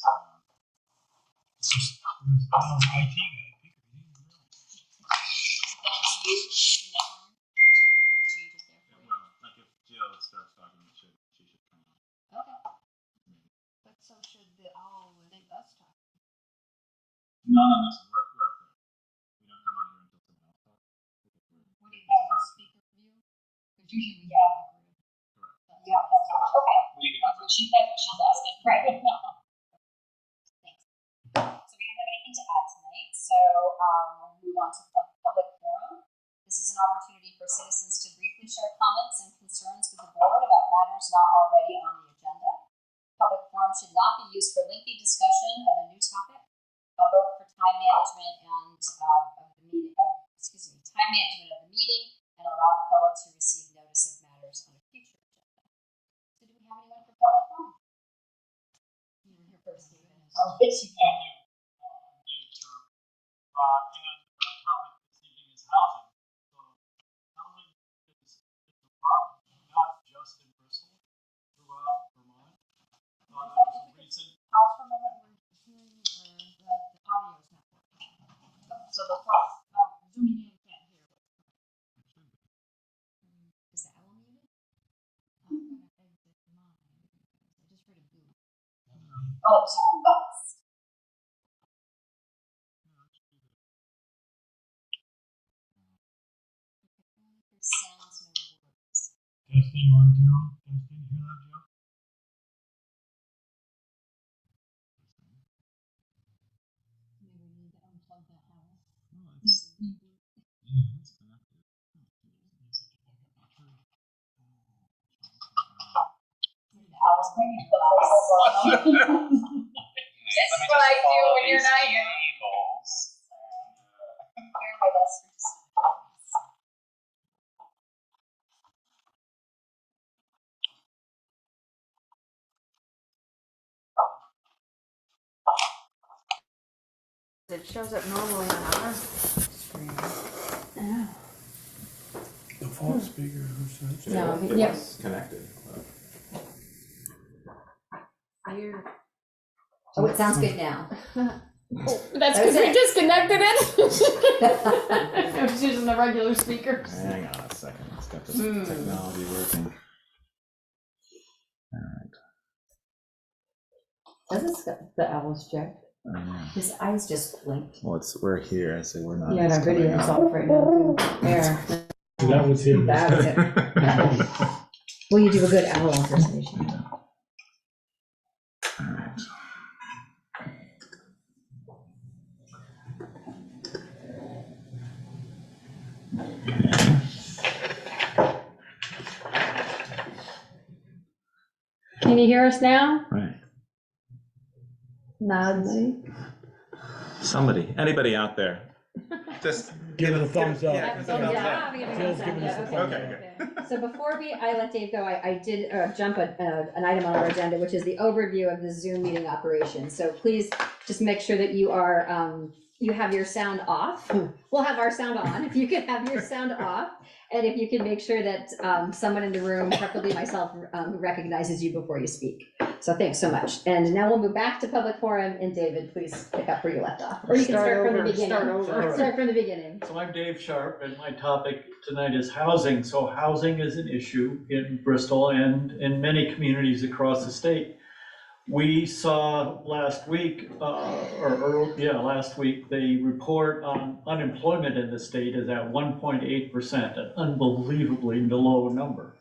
IT guy. Like if Jill starts talking, she should come on. Okay. But so should the owl and us talk. No, listen, we're up there. We don't come on here until someone else talks. What do you have a speaker view? Because usually we have the grid. Correct. Yeah, that's okay. That's what she's asking. Right. Thanks. So we don't have anything to add tonight, so we'll move on to the public forum. This is an opportunity for citizens to briefly share comments and concerns with the board about matters not already on the agenda. Public forum should not be used for lengthy discussion of a new topic, both for time management and time management of the meeting, and allow the public to receive notice of matters on a future agenda. So do we have anyone for public forum? You were here first, David. Thank you. Dave Sharp. And the topic this evening is housing. So housing is a problem, not just in Bristol, throughout Vermont. There's a recent. Pause for a moment. We're hearing the audio's not working. So the zooming in can't hear what's coming. Is the owl muted? I'm going to exit mine. I just heard a boom. Oh, geez. Sounds no words. Testing 1, 2. Testing. Hear that, Joe? Maybe we need to unplug that owl. Yeah, that's connected. I was bringing books. This is what I do when you're not here. Bear with us for just a minute. It shows up normally on our screen. Oh. Default speaker, who's that? No, It yeah. was connected. Here. Oh, it sounds good now. That's because we disconnected it. I was using the regular speakers. Hang on a second. Let's get this technology working. All right. This is the owl's check. I know. His eyes just blinked. Well, we're here, so we're not. Yeah, our video is off right now too. There. That was him. That was it. Well, you do a good owl impersonation. All right. Can you hear us now? Right. Nods. Somebody, anybody out there, just Give it a thumbs up. Yeah, give us a thumbs up. Phil's giving us a thumbs up. Okay. So before I let Dave go, I did jump an item on our agenda, which is the overview of the Zoom meeting operation. So please just make sure that you are, you have your sound off. We'll have our sound on, if you can have your sound off. And if you can make sure that someone in the room, preferably myself, recognizes you before you speak. So thanks so much. And now we'll move back to public forum, and David, please pick up where you left off. Or you can start from the beginning. Start from the beginning. So I'm Dave Sharp, and my topic tonight is housing. So housing is an issue in Bristol and in many communities across the state. We saw last week, last week, the report on unemployment in the state is at 1.8%, an unbelievably low number.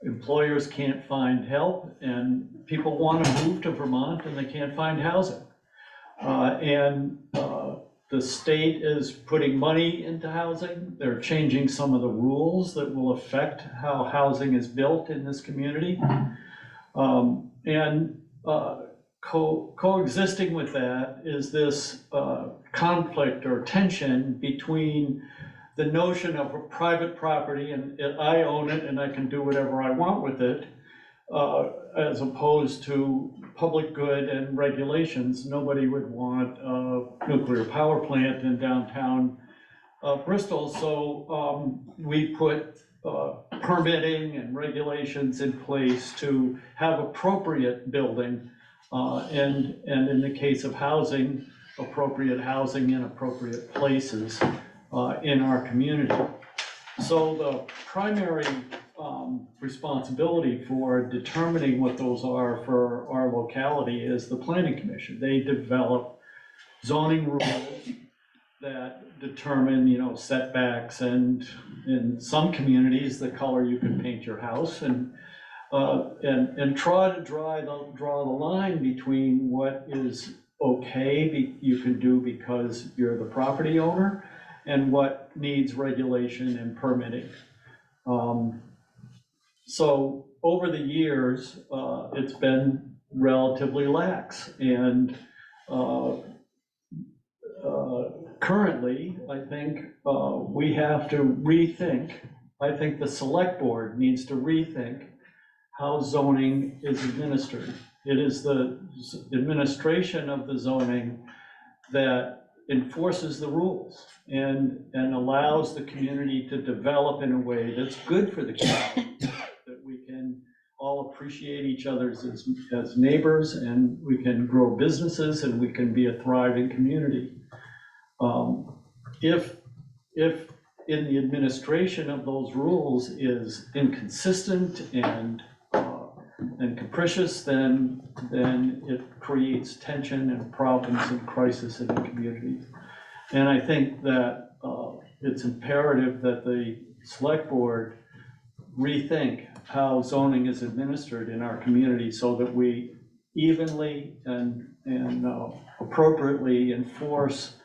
Employers can't find help, and people want to move to Vermont, and they can't find housing. The state is putting money into housing. They're changing some of the rules that will affect how housing is built in this community. Coexisting with that is this conflict or tension between the notion of a private property and I own it and I can do whatever I want with it, as opposed to public good and regulations. Nobody would want a nuclear power plant in downtown Bristol, so we put permitting and regulations in place to have appropriate building And in the case of housing, appropriate housing in appropriate places in our community. So the primary responsibility for determining what those are for our locality is the Planning Commission. They develop zoning rules that determine, setbacks, and in some communities, the color you can paint your house, and try to draw the line between what is okay you can do because you're the property owner, and what needs regulation and permitting. So over the years, it's been relatively lax, and currently, I think we have to rethink. I think the select board needs to rethink how zoning is administered. It is the administration of the zoning that enforces the rules and allows the community to develop in a way that's good for the community, that we can all appreciate each other as neighbors, and we can grow businesses, and we can be a thriving community. If in the administration of those rules is inconsistent and capricious, then it creates tension and problems and crisis in the community. And I think that it's imperative that the select board rethink how zoning is administered in our community, so that we evenly and appropriately enforce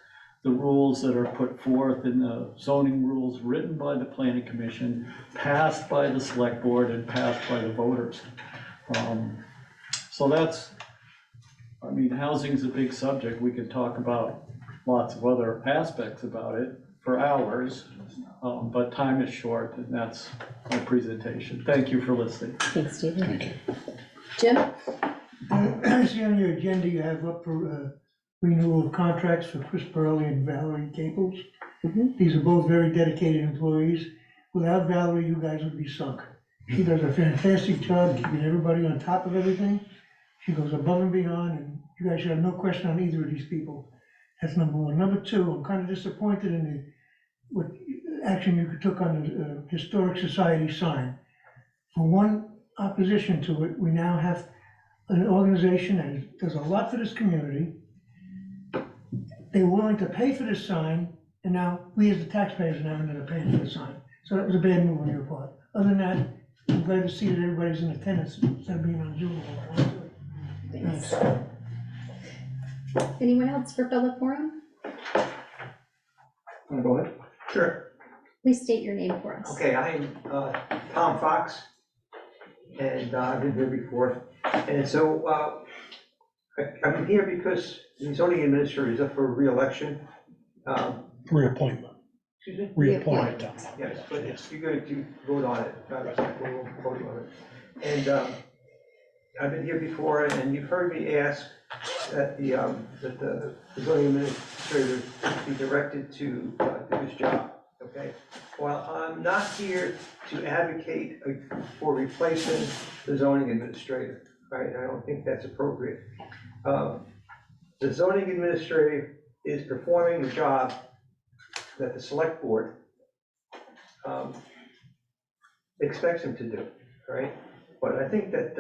the rules that are put forth in the zoning rules written by the Planning Commission, passed by the select board, and passed by the voters. So that's, housing's a big subject. We could talk about lots of other aspects about it for hours, but time is short, and that's my presentation. Thank you for listening. Thanks, Stephen. Thank you. Jim? I see on your agenda you have up for renewal of contracts for Chris Burley and Valerie Caples. Mhm. These are both very dedicated employees. Without Valerie, you guys would be sunk. She does a fantastic job keeping everybody on top of everything. She goes above and beyond, and you guys should have no question on either of these people. That's number one. Number two, I'm kind of disappointed in what action you took on the Historic Society sign. For one opposition to it, we now have an organization that does a lot for this community. They were willing to pay for this sign, and now we as the taxpayers are now ended up paying for the sign. So that was a bad move on your part. Other than that, I'm glad to see that everybody's in attendance instead of being on Zoom. Thanks. Anyone else for public forum? Want to go ahead? Sure. Please state your name for us. Okay, I am Tom Fox, and I've been here before. And so I'm here because the zoning administrator is up for re-election. Reappointment. Excuse me? Reappointed. Tom. Yes, but you're going to vote on it. We'll vote on it. And I've been here before, and you've heard me ask that the zoning administrator be directed to do his job, okay? Well, I'm not here to advocate for replacing the zoning administrator, right? I don't think that's appropriate. The zoning administrator is performing the job that the select board expects him to do, right? But I think that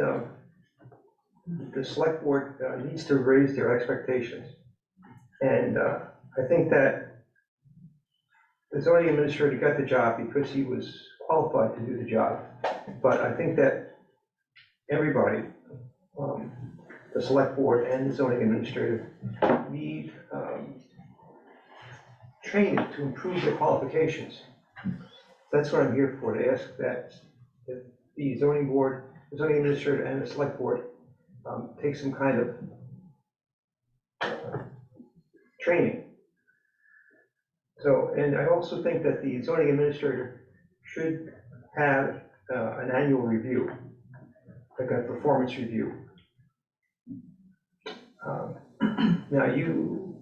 the select board needs to raise their expectations. And I think that the zoning administrator got the job because he was qualified to do the job. But I think that everybody, the select board and the zoning administrator, need training to improve their qualifications. That's what I'm here for, to ask that the zoning board, the zoning administrator and the select board take some kind of training. So, and I also think that the zoning administrator should have an annual review, like a performance review. Now, you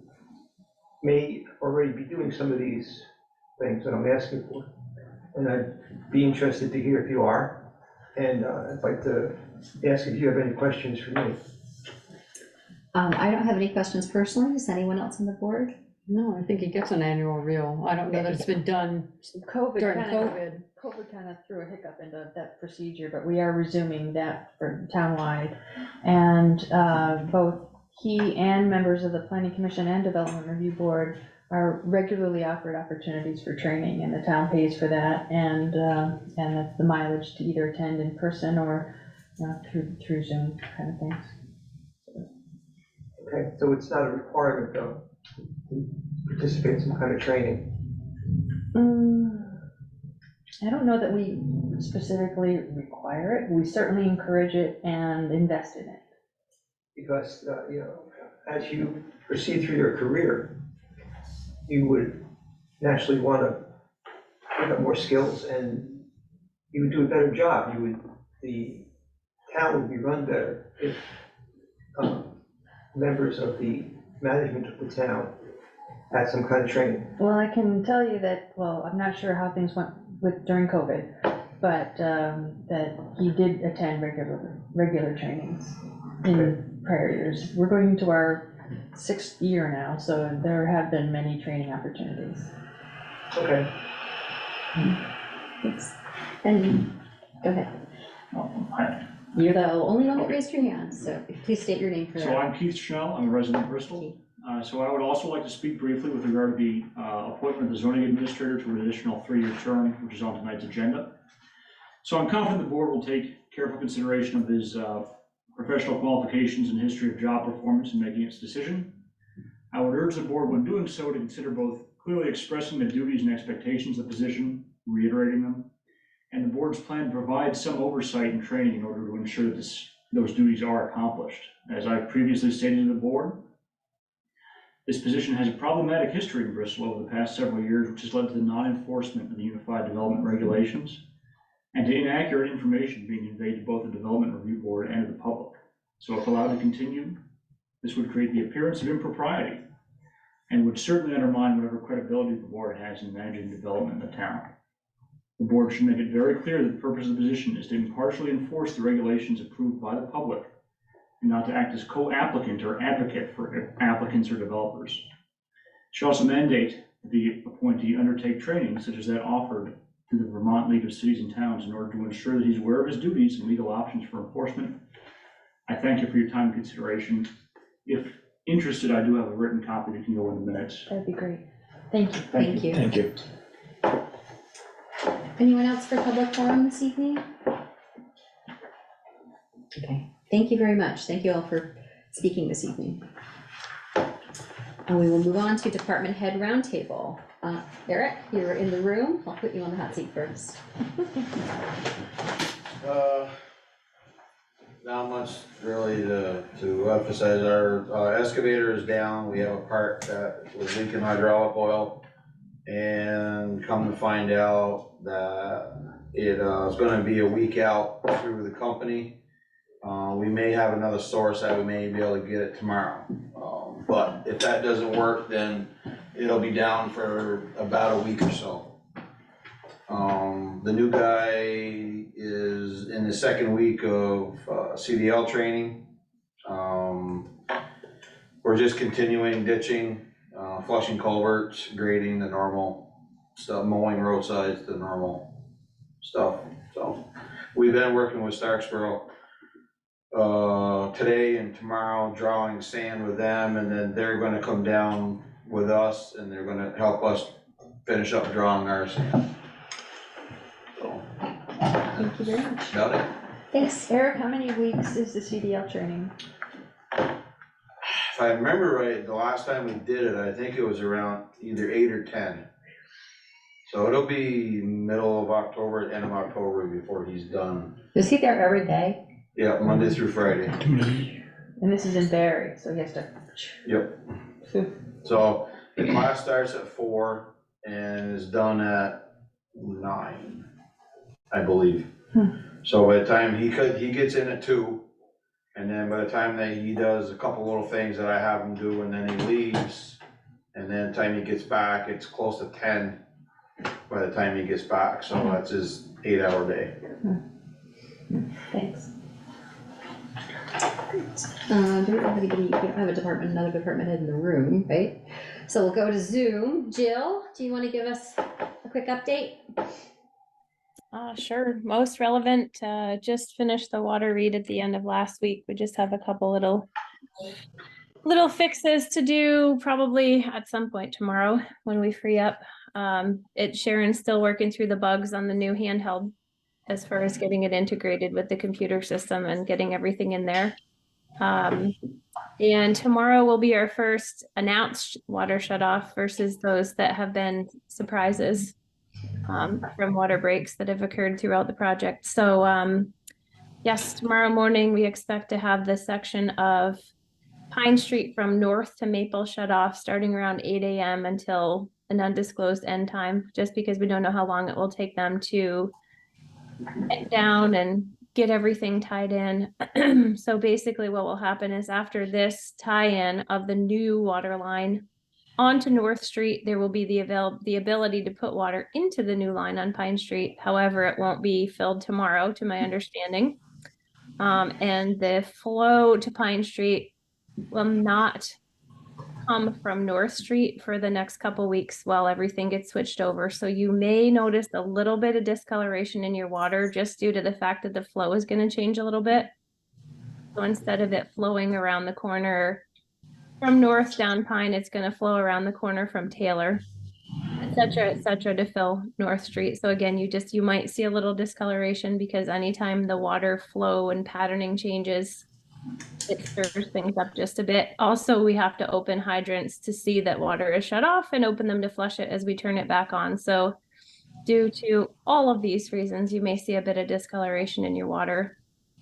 may already be doing some of these things that I'm asking for, and I'd be interested to hear if you are. And I'd like to ask if you have any questions for me. I don't have any questions personally. Does anyone else on the board? No, I think he gets an annual review. I don't know that it's been done during COVID. COVID kind of threw a hiccup into that procedure, but we are resuming that for townwide. And both he and members of the Planning Commission and Development Review Board are regularly offered opportunities for training, and the town pays for that, and that's the mileage to either attend in person or through Zoom kind of things. Okay, so it's not a requirement though, to participate in some kind of training? I don't know that we specifically require it. We certainly encourage it and invest in it. Because, as you proceed through your career, you would naturally want to pick up more skills and you would do a better job. The town would be run better if members of the management of the town had some kind of training. Well, I can tell you that, I'm not sure how things went during COVID, but that he did attend regular trainings in prior years. We're going into our 6th year now, so there have been many training opportunities. Okay. Thanks. And, go ahead. Hi. You're the only one that raised your hand, so please state your name for So I'm Keith Schnell, I'm a resident of Bristol. So I would also like to speak briefly with regard to the appointment of the zoning administrator to an additional 3-year term, which is on tonight's agenda. So I'm confident the board will take careful consideration of his professional qualifications and history of job performance in making its decision. I would urge the board, when doing so, to consider both clearly expressing the duties and expectations of the position, reiterating them, and the board's plan to provide some oversight and training in order to ensure that those duties are accomplished. As I previously stated to the board, this position has a problematic history in Bristol over the past several years, which has led to the non-enforcement of the Unified Development Regulations and to inaccurate information being conveyed to both the Development Review Board and to the public. So if allowed to continue, this would create the appearance of impropriety and would certainly undermine whatever credibility the board has in managing development in the town. The board should make it very clear that the purpose of the position is to impartially enforce the regulations approved by the public and not to act as co-applicant or advocate for applicants or developers. It should also mandate that the appointee undertake training such as that offered through the Vermont League of Cities and Towns in order to ensure that he's aware of his duties and legal options for enforcement. I thank you for your time and consideration. If interested, I do have a written copy that can go in the minutes. That'd be great. Thank you. Thank you. Thank you. Anyone else for public forum this evening? Okay, thank you very much. Thank you all for speaking this evening. And we will move on to department head roundtable. Eric, you're in the room. I'll put you on the hot seat first. Not much really to emphasize. Our excavator is down. We have a part that was leaking hydraulic oil, and come to find out that it is going to be a week out through the company. We may have another source that we may be able to get it tomorrow, but if that doesn't work, then it'll be down for about a week or so. The new guy is in the 2nd week of CDL training. We're just continuing ditching, flushing culverts, grading the normal stuff, mowing roadsides, the normal stuff. So we've been working with Starksboro today and tomorrow, drawing sand with them, and then they're gonna come down with us and they're gonna help us finish up drawing our sand. So, Thank you very much. about it. Thanks. Eric, how many weeks is the CDL training? If I remember right, the last time we did it, I think it was around either 8 or 10. So it'll be middle of October, end of October before he's done. Is he there every day? Yeah, Monday through Friday. And this is in Barry, so he has to. Yep. So the class starts at 4 and is done at 9, I believe. So by the time he gets in at 2, and then by the time that he does a couple little things that I have him do, and then he leaves, and then the time he gets back, it's close to 10 by the time he gets back. So that's his 8-hour day. Thanks. Do we have anybody, we don't have another department head in the room, right? So we'll go to Zoom. Jill, do you want to give us a quick update? Sure. Most relevant, just finished the water read at the end of last week. We just have a couple little fixes to do probably at some point tomorrow when we free up. Sharon's still working through the bugs on the new handheld as far as getting it integrated with the computer system and getting everything in there. And tomorrow will be our first announced water shut off versus those that have been surprises from water breaks that have occurred throughout the project. So yes, tomorrow morning we expect to have this section of Pine Street from North to Maple shut off starting around 8 a.m. until an undisclosed end time, just because we don't know how long it will take them to get down and get everything tied in. So basically what will happen is after this tie-in of the new water line onto North Street, there will be the ability to put water into the new line on Pine Street. However, it won't be filled tomorrow, to my understanding. And the flow to Pine Street will not come from North Street for the next couple weeks while everything gets switched over. So you may notice a little bit of discoloration in your water just due to the fact that the flow is going to change a little bit. So instead of it flowing around the corner from North down Pine, it's going to flow around the corner from Taylor, et cetera, to fill North Street. So again, you might see a little discoloration because anytime the water flow and patterning changes, it stirs things up just a bit. Also, we have to open hydrants to see that water is shut off and open them to flush it as we turn it back on. So due to all of these reasons, you may see a bit of discoloration in your water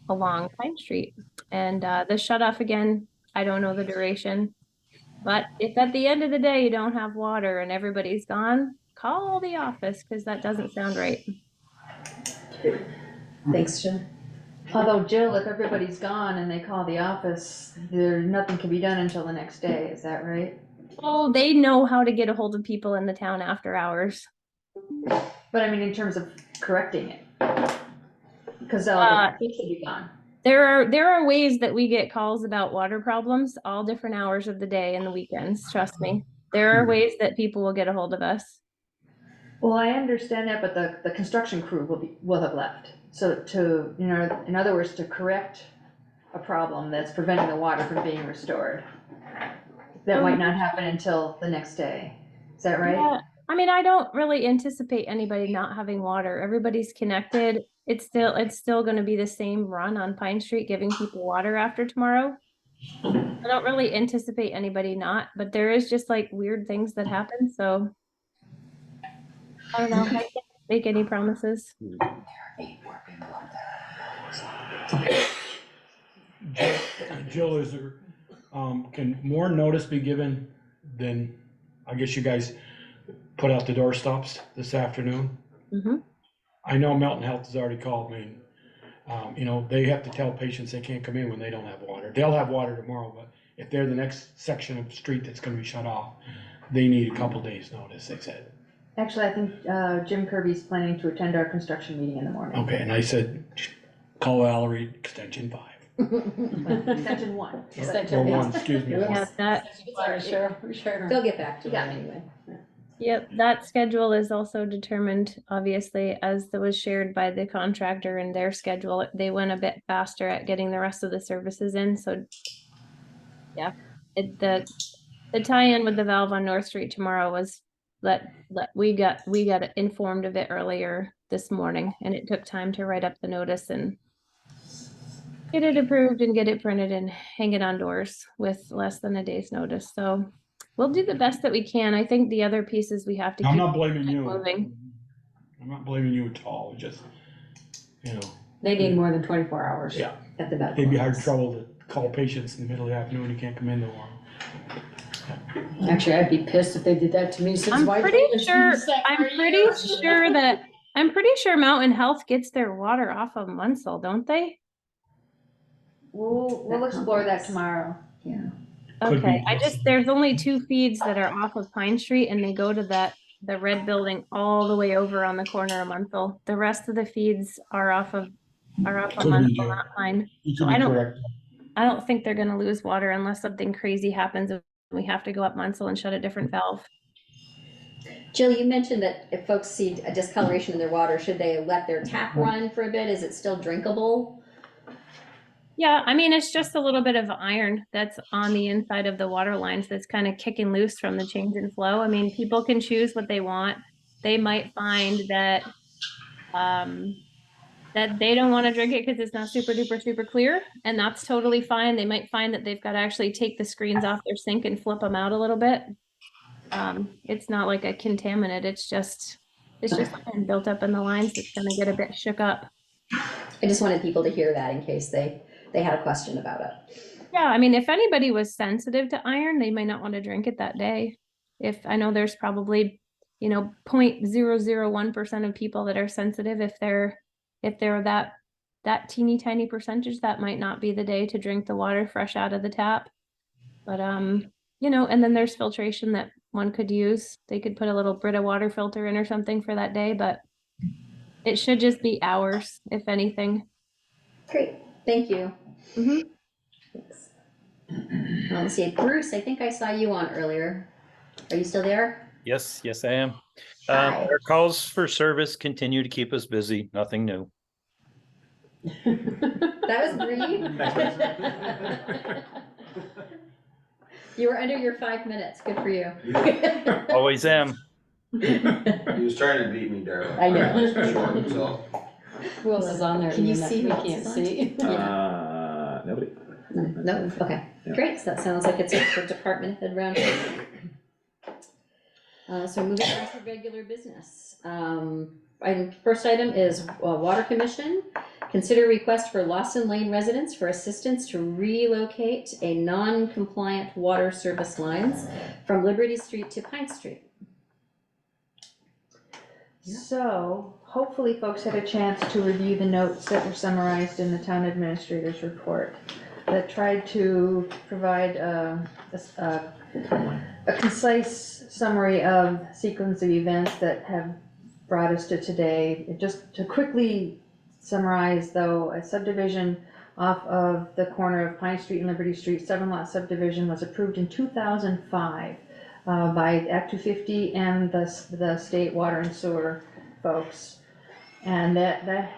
along Pine Street. And the shut off, again, I don't know the duration, but if at the end of the day you don't have water and everybody's gone, call the office because that doesn't sound right. Thanks, Jill. Although Jill, if everybody's gone and they call the office, nothing can be done until the next day, is that right? Oh, they know how to get a hold of people in the town after hours. But I mean, in terms of correcting it, because all the kids should be gone. There are ways that we get calls about water problems all different hours of the day and the weekends. Trust me, there are ways that people will get a hold of us. Well, I understand that, but the construction crew will have left. So in other words, to correct a problem that's preventing the water from being restored, that might not happen until the next day. Is that right? Yeah. I mean, I don't really anticipate anybody not having water. Everybody's connected. It's still going to be the same run on Pine Street, giving people water after tomorrow. I don't really anticipate anybody not, but there is just like weird things that happen. So I don't know. I can't make any promises. Jill, is there, can more notice be given than, I guess you guys put out the door stops this afternoon? Mm-hmm. I know Melton Health has already called me. They have to tell patients they can't come in when they don't have water. They'll have water tomorrow, but if they're the next section of street that's gonna be shut off, they need a couple days notice, they said. Actually, I think Jim Kirby's planning to attend our construction meeting in the morning. Okay, and I said, call Valerie, extension 5. Extension 1. Or 1, excuse me. Yeah, They'll get back to them anyway. Yep, that schedule is also determined, obviously, as was shared by the contractor and their schedule. They went a bit faster at getting the rest of the services in, so yeah. The tie-in with the valve on North Street tomorrow was we got informed of it earlier this morning, and it took time to write up the notice and get it approved and get it printed and hang it on doors with less than a day's notice. So we'll do the best that we can. I think the other pieces we have to keep I'm not blaming you. moving. I'm not blaming you at all, just, They need more than 24 hours. Yeah. At the back. They'd be hard trouble to call patients in the middle of the afternoon, you can't come in no more. Actually, I'd be pissed if they did that to me since I'm my pretty husband's sure been sick for I'm pretty sure Mountain Health gets their water off of Munsell, don't they? We'll explore that tomorrow. Yeah. Could Okay, be. there's only 2 feeds that are off of Pine Street and they go to the red building all the way over on the corner of Munsell. The rest of the feeds are off of Could be, Munsell, Joe. not Pine. You So could I be don't- correct. I don't think they're gonna lose water unless something crazy happens and we have to go up Munsell and shut a different valve. Jill, you mentioned that if folks see a discoloration in their water, should they let their tap run for a bit? Is it still drinkable? Yeah, I mean, it's just a little bit of iron that's on the inside of the water lines that's kind of kicking loose from the change in flow. I mean, people can choose what they want. They might find that that they don't want to drink it because it's not super duper super clear, and that's totally fine. They might find that they've got to actually take the screens off their sink and flip them out a little bit. It's not like a contaminant. It's just iron built up in the lines that's going to get a bit shook up. I just wanted people to hear that in case they had a question about it. Yeah, I mean, if anybody was sensitive to iron, they might not want to drink it that day. If I know there's probably, 0.001% of people that are sensitive. If they're that teeny tiny percentage, that might not be the day to drink the water fresh out of the tap. But and then there's filtration that one could use. They could put a little Brita water filter in or something for that day, but it should just be hours, if anything. Great, thank you. Mm-hmm. Thanks. Let's see, Bruce, I think I saw you on earlier. Are you still there? Yes, I am. Hi. Our calls for service continue to keep us busy. Nothing new. That was brief. You were under your 5 minutes. Good for you. Always am. He was trying to beat me, Darrell. I know. was short, so. Who else is on there? Can you Ian, that see we who else can't is on? see? Nobody. No, okay, great, so that sounds like it's it for department head round. So moving on to regular business. First item is Water Commission. Consider request for Lawson Lane residents for assistance to relocate a non-compliant water service lines from Liberty Street to Pine Street. So hopefully folks had a chance to review the notes that were summarized in the town administrator's report that tried to provide a concise summary of sequence of events that have brought us to today. Just to quickly summarize though, a subdivision off of the corner of Pine Street and Liberty Street, 7-lot subdivision, was approved in 2005 by Act 250 and the state water and sewer folks. And the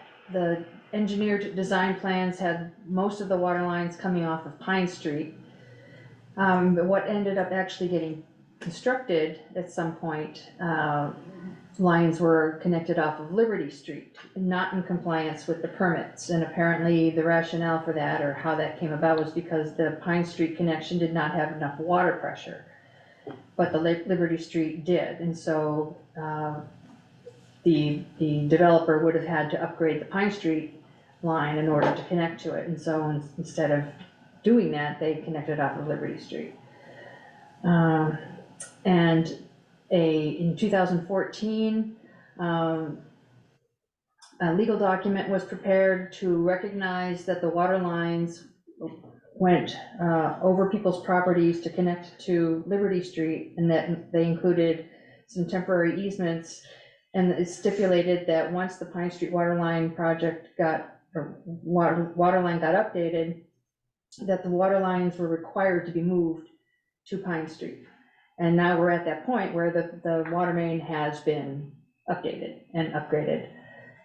engineered design plans had most of the water lines coming off of Pine Street. But what ended up actually getting constructed at some point, lines were connected off of Liberty Street, not in compliance with the permits. And apparently the rationale for that, or how that came about, was because the Pine Street connection did not have enough water pressure, but the Liberty Street did. And so the developer would have had to upgrade the Pine Street line in order to connect to it. And so instead of doing that, they connected off of Liberty Street. And in 2014, a legal document was prepared to recognize that the water lines went over people's properties to connect to Liberty Street, and that they included some temporary easements. And it stipulated that once the Pine Street water line project water line got updated, that the water lines were required to be moved to Pine Street. And now we're at that point where the water main has been updated and upgraded.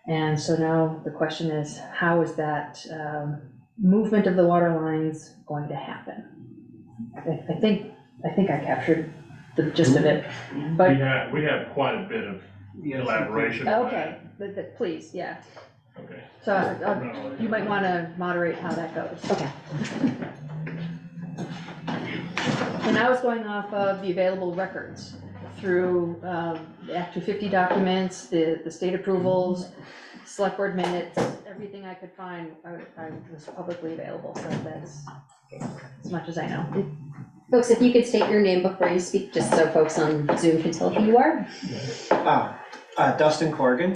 And so now the question is, how is that movement of the water lines going to happen? I think I captured the gist of it, but. We have quite a bit of elaboration. Okay, but please, yeah. Okay. So you might want to moderate how that goes. Okay. And I was going off of the available records through the Act 250 documents, the state approvals, select board minutes, everything I could find I was publicly available, so that's as much as I know. Folks, if you could state your name before you speak, just so folks on Zoom can tell who you are. Dustin Corrigan,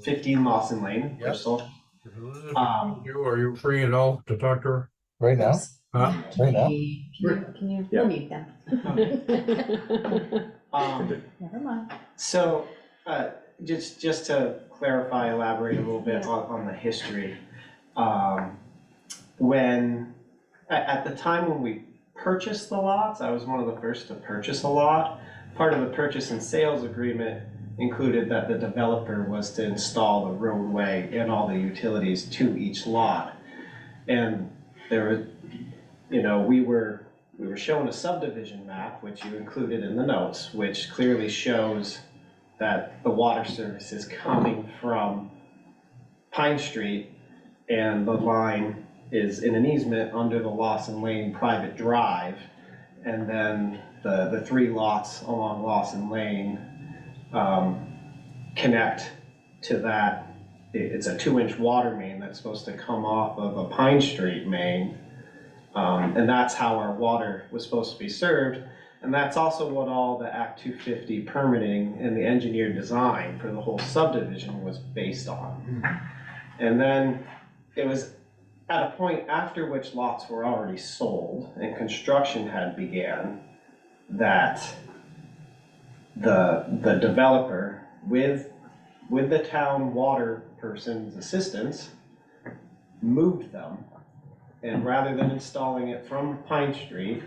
15 Lawson Lane, Bristol. Are you free at all to talk to her? Right now? Huh? Right now? Can you mute them? Never mind. So, just to clarify, elaborate a little bit on the history. When at the time when we purchased the lots, I was one of the first to purchase a lot. Part of the purchase and sales agreement included that the developer was to install the roadway and all the utilities to each lot. And there was, you know, we were shown a subdivision map, which you included in the notes, which clearly shows that the water service is coming from Pine Street, and the line is in an easement under the Lawson Lane private drive. And then the 3 lots along Lawson Lane connect to that. It's a 2-inch water main that's supposed to come off of a Pine Street main. And that's how our water was supposed to be served. And that's also what all the Act 250 permitting and the engineered design for the whole subdivision was based on. And then it was at a point after which lots were already sold and construction had began that the developer, with the town water person's assistance, moved them. And rather than installing it from Pine Street,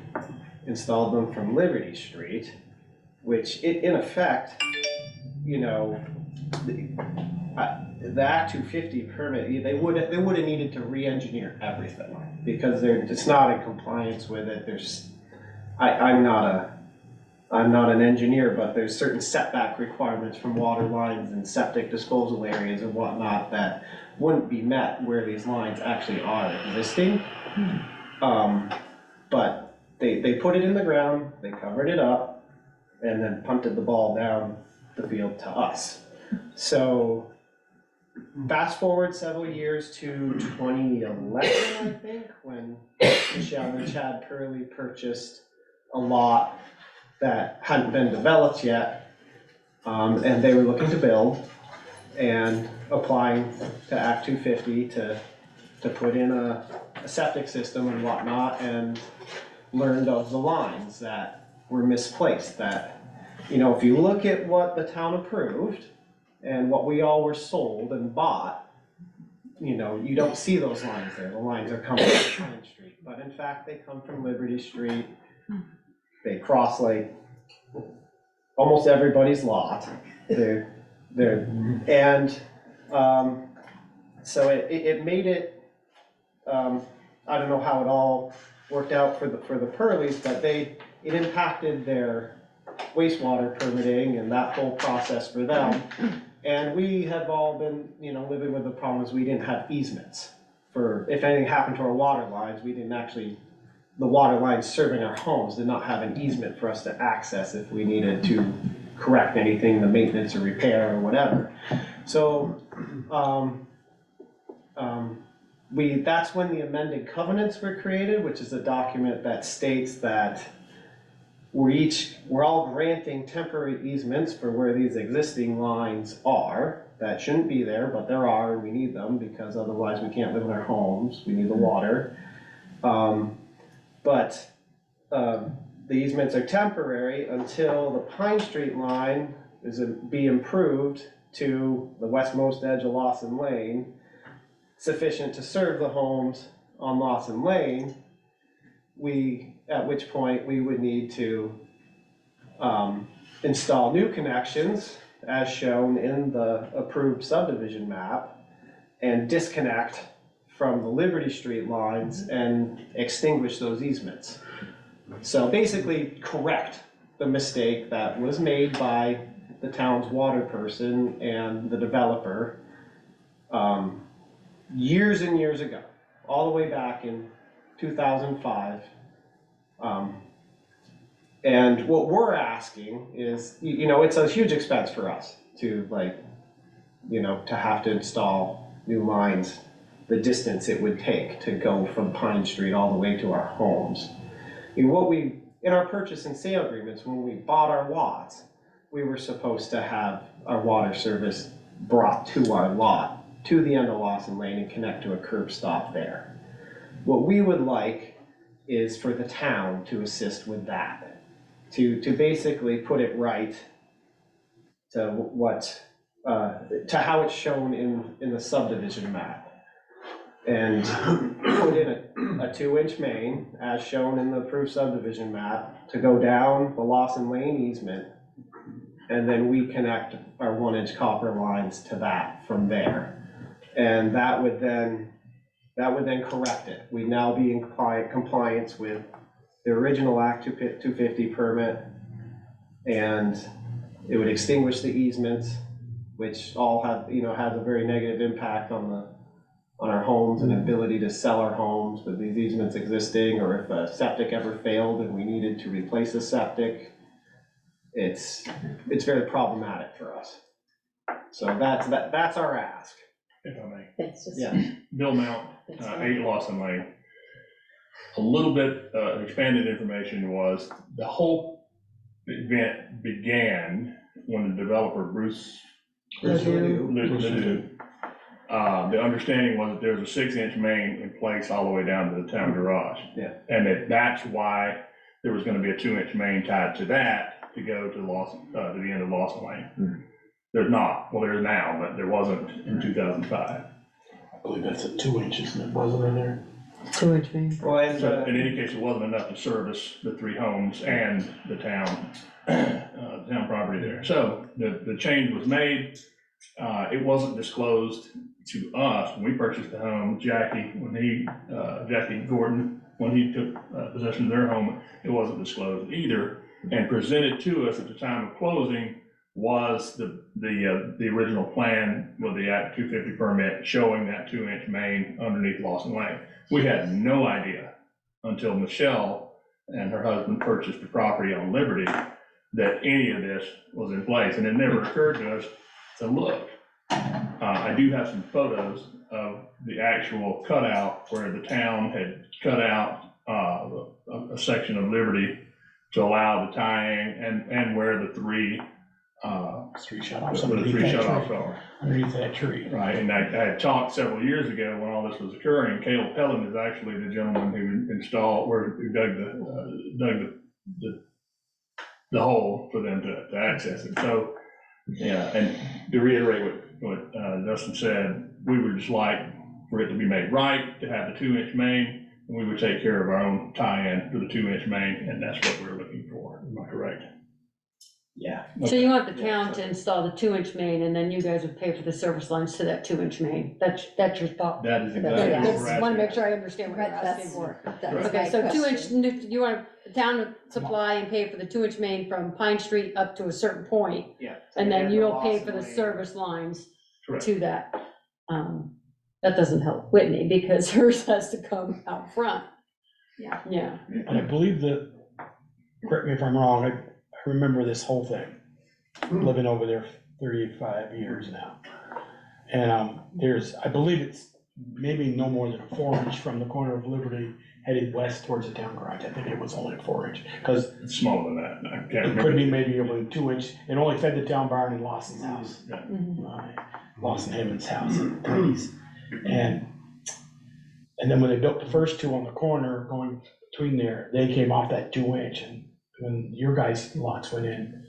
installed them from Liberty Street, which in effect, you know, the Act 250 permit, they would have needed to re-engineer everything because it's not in compliance with it. I'm not an engineer, but there's certain setback requirements from water lines and septic disposal areas and whatnot that wouldn't be met where these lines actually are existing. But they put it in the ground, they covered it up, and then punted the ball down the field to us. So fast forward several years to 2011, I think, when Michelle and Chad Curley purchased a lot that hadn't been developed yet, and they were looking to build and applying to Act 250 to put in a septic system and whatnot, and learned of the lines that were misplaced. That, you know, if you look at what the town approved and what we all were sold and bought, you know, you don't see those lines there. The lines are coming from Pine Street, but in fact they come from Liberty Street. They cross like almost everybody's lot. So it made it. I don't know how it all worked out for the Purleys, but it impacted their wastewater permitting and that whole process for them. And we have all been, you know, living with the problem is we didn't have easements for, if anything happened to our water lines, we didn't actually, the water lines serving our homes did not have an easement for us to access if we needed to correct anything, the maintenance or repair or whatever. So, that's when the amended covenants were created, which is a document that states that we're all granting temporary easements for where these existing lines are that shouldn't be there, but there are, and we need them because otherwise we can't live in our homes. We need the water. But the easements are temporary until the Pine Street line be improved to the westmost edge of Lawson Lane, sufficient to serve the homes on Lawson Lane. At which point we would need to install new connections as shown in the approved subdivision map and disconnect from the Liberty Street lines and extinguish those easements. So basically correct the mistake that was made by the town's water person and the developer years and years ago, all the way back in 2005. And what we're asking is, you know, it's a huge expense for us to, like, you know, to have to install new lines, the distance it would take to go from Pine Street all the way to our homes. And in our purchase and sale agreements, when we bought our lots, we were supposed to have our water service brought to our lot, to the end of Lawson Lane, and connect to a curb stop there. What we would like is for the town to assist with that, to basically put it right to to how it's shown in the subdivision map, and put in a 2-inch main, as shown in the approved subdivision map, to go down the Lawson Lane easement. And then we connect our 1-inch copper lines to that from there. And that would then correct it. We'd now be in compliance with the original Act 250 permit. And it would extinguish the easements, which all have, has a very negative impact on our homes and ability to sell our homes with these easements existing, or if a septic ever failed and we needed to replace a septic, it's very problematic for us. So that's our ask. If I may. That's just. Yeah. Bill Mount, 8 Lawson Lane. A little bit expanded information was the whole event began when the developer Bruce Ledoux. The understanding was that there was a 6-inch main in place all the way down to the town garage. Yeah. And that's why there was gonna be a 2-inch main tied to that to go to Lawson, to the end of Lawson Lane. Mm-hmm. There's not, well, there's now, but there wasn't in 2005. I believe that's a 2-inch, isn't it? Wasn't it there? 2-inch main. Well, and, So in any case, it wasn't enough to service the 3 homes and the town, town property there. So the change was made. It wasn't disclosed to us when we purchased the home. Jackie Gordon, when he took possession of their home, it wasn't disclosed either. And presented to us at the time of closing was the original plan with the Act 250 permit showing that 2-inch main underneath Lawson Lane. We had no idea until Michelle and her husband purchased the property on Liberty that any of this was in place, and it never occurred to us to look. I do have some photos of the actual cutout where the town had cut out a section of Liberty to allow the tying and where the 3 shutoffs are. Underneath that tree. Right, and I had talked several years ago when all this was occurring. Caleb Pellin is actually the gentleman who dug the hole for them to access it. So, yeah, and to reiterate what Justin said, we would just like for it to be made right, to have the 2-inch main, and we would take care of our own tie-in for the 2-inch main, and that's what we're looking for. Am I correct? yeah. So you want the town to install the 2-inch main, and then you guys would pay for the service lines to that 2-inch main? That's your thought? That is exactly Okay, what I we're just asking. want to make sure I understand what you're Right, asking for. that's Okay, my so question. 2-inch, you want the town to supply and pay for the 2-inch main from Pine Street up to a certain point, Yeah. and then And you'll pay Lawson for the Lane. service lines Correct. to that. That doesn't help Whitney, because hers has to come out front. Yeah. Yeah. And I believe that, correct me if I'm wrong, I remember this whole thing, living over there for 35 years now. And I believe it's maybe no more than a 4-inch from the corner of Liberty headed west towards the town garage. I think it was only a 4-inch, because It's smaller than that. I can't it remember. could be maybe only 2-inch. It only fed the town barn and Lawson's house. Yeah. Lawson Hammond's house in the 30s. And then when they built the first 2 on the corner going between there, they came off that 2-inch, and when your guys' lots went in,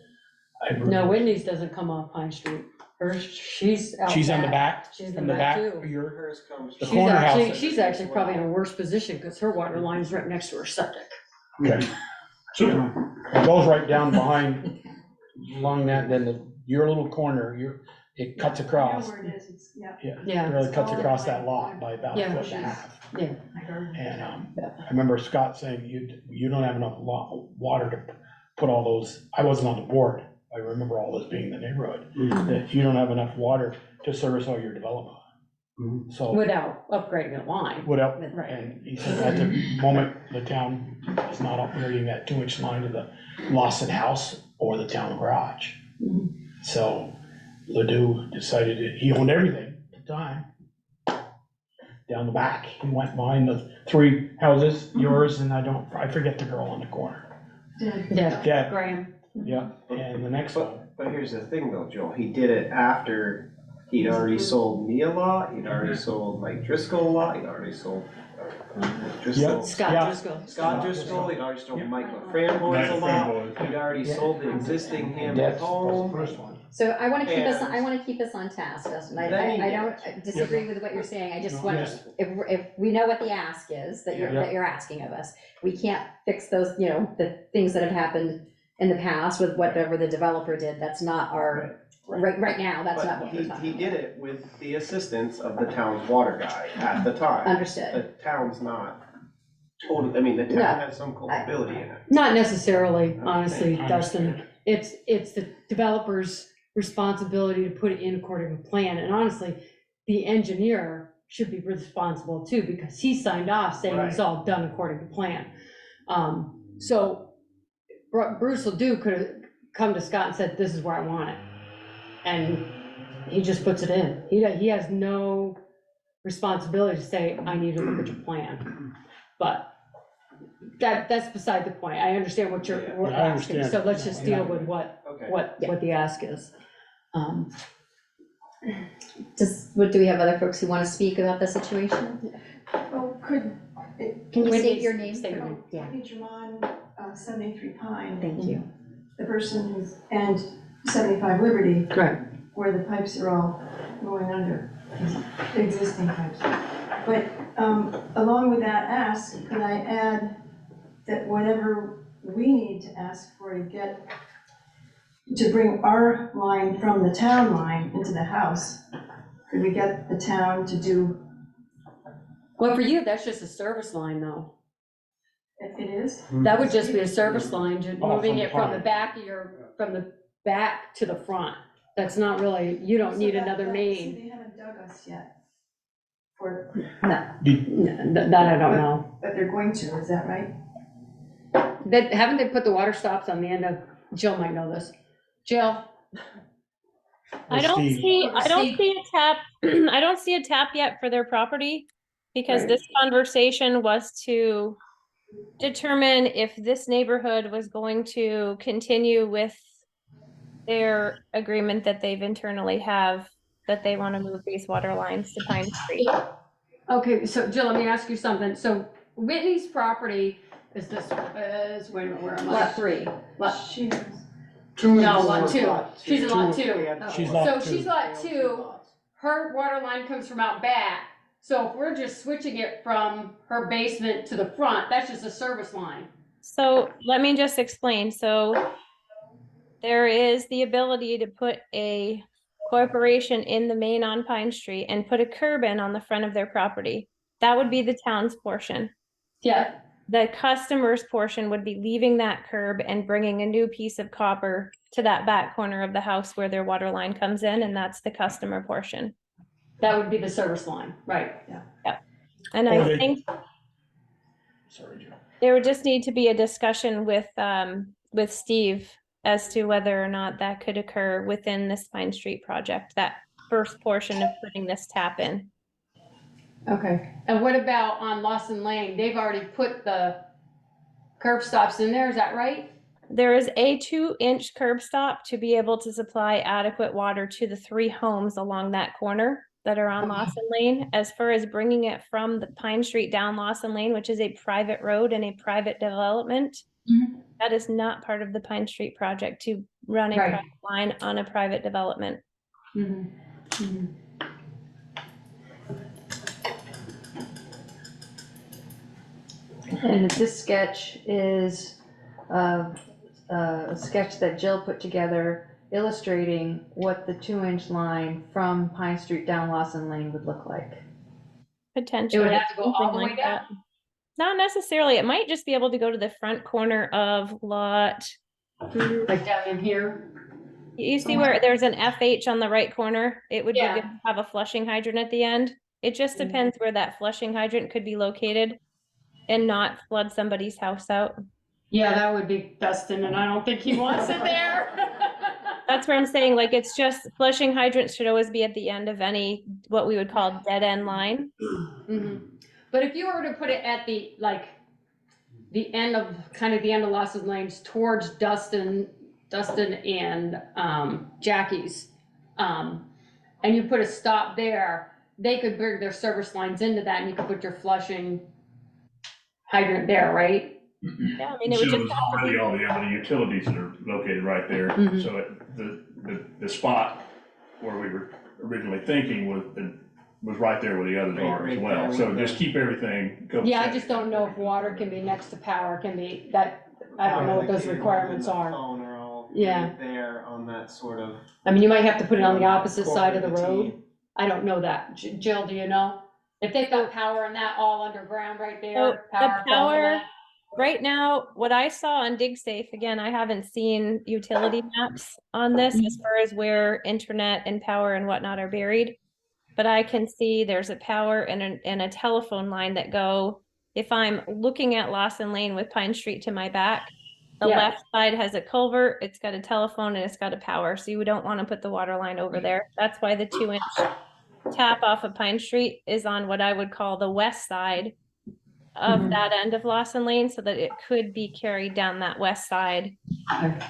No, Whitney's doesn't come off Pine Street. Hers, she's out she's on the back, She's in from the the back back, too. your, Hers comes the from. corner house. She's actually probably in a worse position, because her water line's right next to her septic. Okay. Super. It goes right down behind, along that, then your little corner, it cuts across. I know where it is, it's, yeah. Yeah. It really cuts across that lot by about a Yeah. foot and a half. Yeah. I heard. And I remember Scott saying, you don't have enough water to put all those, I wasn't on the board, I remember all this being in the neighborhood, that you don't have enough water to service all your development. So, Without upgrading the line. without, Right. and he said at the moment, the town is not upgrading that 2-inch line to the Lawson house or the town garage. So Ledoux decided that he owned everything at the time. Down the back, he went behind the 3 houses, yours, and I forget the girl on the corner. Yeah, Yeah, Graham. yeah, and the next one. But here's the thing though, Joel, he did it after he'd already sold me a lot, he'd already sold Mike Driscoll a lot, he'd already sold Driscoll. Scott Yeah. Driscoll. Scott Driscoll, he'd already sold Mike LaFran boys a lot, he'd already sold the existing Hammond That's the home. first one. So I wanna keep us, And- I wanna keep us on task, Dustin. Then he I did. don't disagree with what you're saying. I just No, want, yes. if we know what the ask is that Yeah. you're asking of us, we can't fix those, the things that have happened in the past with whatever the developer did. That's not our, right now, that's not But what we're he talking did about. it with the assistance of the town's water guy at the time. Understood. The town's not totally, I mean, the No, town has some culpability in it. Not necessarily, honestly, I Dustin. It's the developer's responsibility to put it in according to plan, and honestly, the engineer should be responsible too, because he signed off saying it's all done according to plan. So Bruce Ledoux could have come to Scott and said, this is where I want it, and he just puts it in. He has no responsibility to say, I need to look at your plan, but that's beside the point. I understand what you're Yeah. we're Yeah, I asking, so understand. let's just deal with what Okay. the ask is. Do we have other folks who wanna speak about the situation? Oh, could, Can you Wait, state please, your name? state your name. Yeah, German, 73 Pine. thank you. The person who's, and 75 Liberty, Right. where the pipes are all going under, the existing pipes. But along with that ask, could I add that whatever we need to ask for to bring our line from the town line into the house, could we get the town to do, Well, for you, that's just a service line though. if it is? That would just be a service line, just Oh, moving from it from the behind. back of from the back to the front. That's not really, you don't need another See, main. they haven't dug us yet. For, That I don't know. but they're going to, is that right? Haven't they put the water stops on the end of, Jill might know this. Jill? I don't Steve. see, Or I don't Steve. see a tap, I don't see a tap yet for their property. Because Right. this conversation was to determine if this neighborhood was going to continue with their agreement that they've internally have, that they want to move these water lines to Pine Street. Okay, so Jill, let me ask you something. So Whitney's property is this, wait a minute, where am I? Lot 3. She knows. No, lot 2. She's in lot 2. She's So lot 2. she's lot 2, her water line comes from out back. So if we're just switching it from her basement to the front, that's just a service line. So let me just explain. So there is the ability to put a corporation in the main on Pine Street and put a curb in on the front of their property. That would be the town's portion. Yeah. The customer's portion would be leaving that curb and bringing a new piece of copper to that back corner of the house where their water line comes in, and that's the customer portion. That would be the service line, right, yeah. And Or I they- think Sorry, Joe. there would just need to be a discussion with Steve as to whether or not that could occur within this Pine Street project, that first portion of putting this tap in. Okay, and what about on Lawson Lane? They've already put the curb stops in there, is that right? There is a 2-inch curb stop to be able to supply adequate water to the 3 homes along that corner that are on Lawson Lane. As far as bringing it from the Pine Street down Lawson Lane, which is a private road and a private development, that is not part of the Pine Street project to run a Right. private line on a private development. And this sketch is a sketch that Jill put together illustrating what the 2-inch line from Pine Street down Lawson Lane would look like. Potentially. It would have to go all something the way like down? that. Not necessarily. It might just be able to go to the front corner of lot. Like down in here? You see where there's an FH on the right corner? It would be Yeah. good to have a flushing hydrant at the end. It just depends where that flushing hydrant could be located and not flood somebody's house out. Yeah, that would be Dustin, and I don't think he wants it there. That's where I'm saying, like, it's just flushing hydrants should always be at the end of any, what we would call dead end line. But if you were to put it at the, like, the end of, kind of the end of Lawson Lanes towards Dustin and Jackie's, and you put a stop there, they could bring their service lines into that, and you could put your flushing hydrant there, right? Yeah, I mean, it would So just there's have to already be. all the utilities that are located right there, Mhm. so the spot where we were originally thinking was right there where the others are as well. So just keep everything. Yeah, I just don't know if water can be next to power, can be, that, I don't know what those requirements are. Phone are all Yeah. right there on that sort of. I mean, you might have to put it on the opposite side of the road. I don't know that. Jill, do you know? If they've got power and that all underground right So there, the phone, power, right now, what I saw on DigSafe, again, I haven't seen utility maps on this as far as where internet and power and whatnot are buried. But I can see there's a power and a telephone line that go, if I'm looking at Lawson Lane with Pine Street to my back, the Yeah. left side has a culvert, it's got a telephone and it's got a power. So you don't want to put the water line over there. That's why the 2-inch tap off of Pine Street is on what I would call the west side of that end of Lawson Lane, so that it could be carried down that west side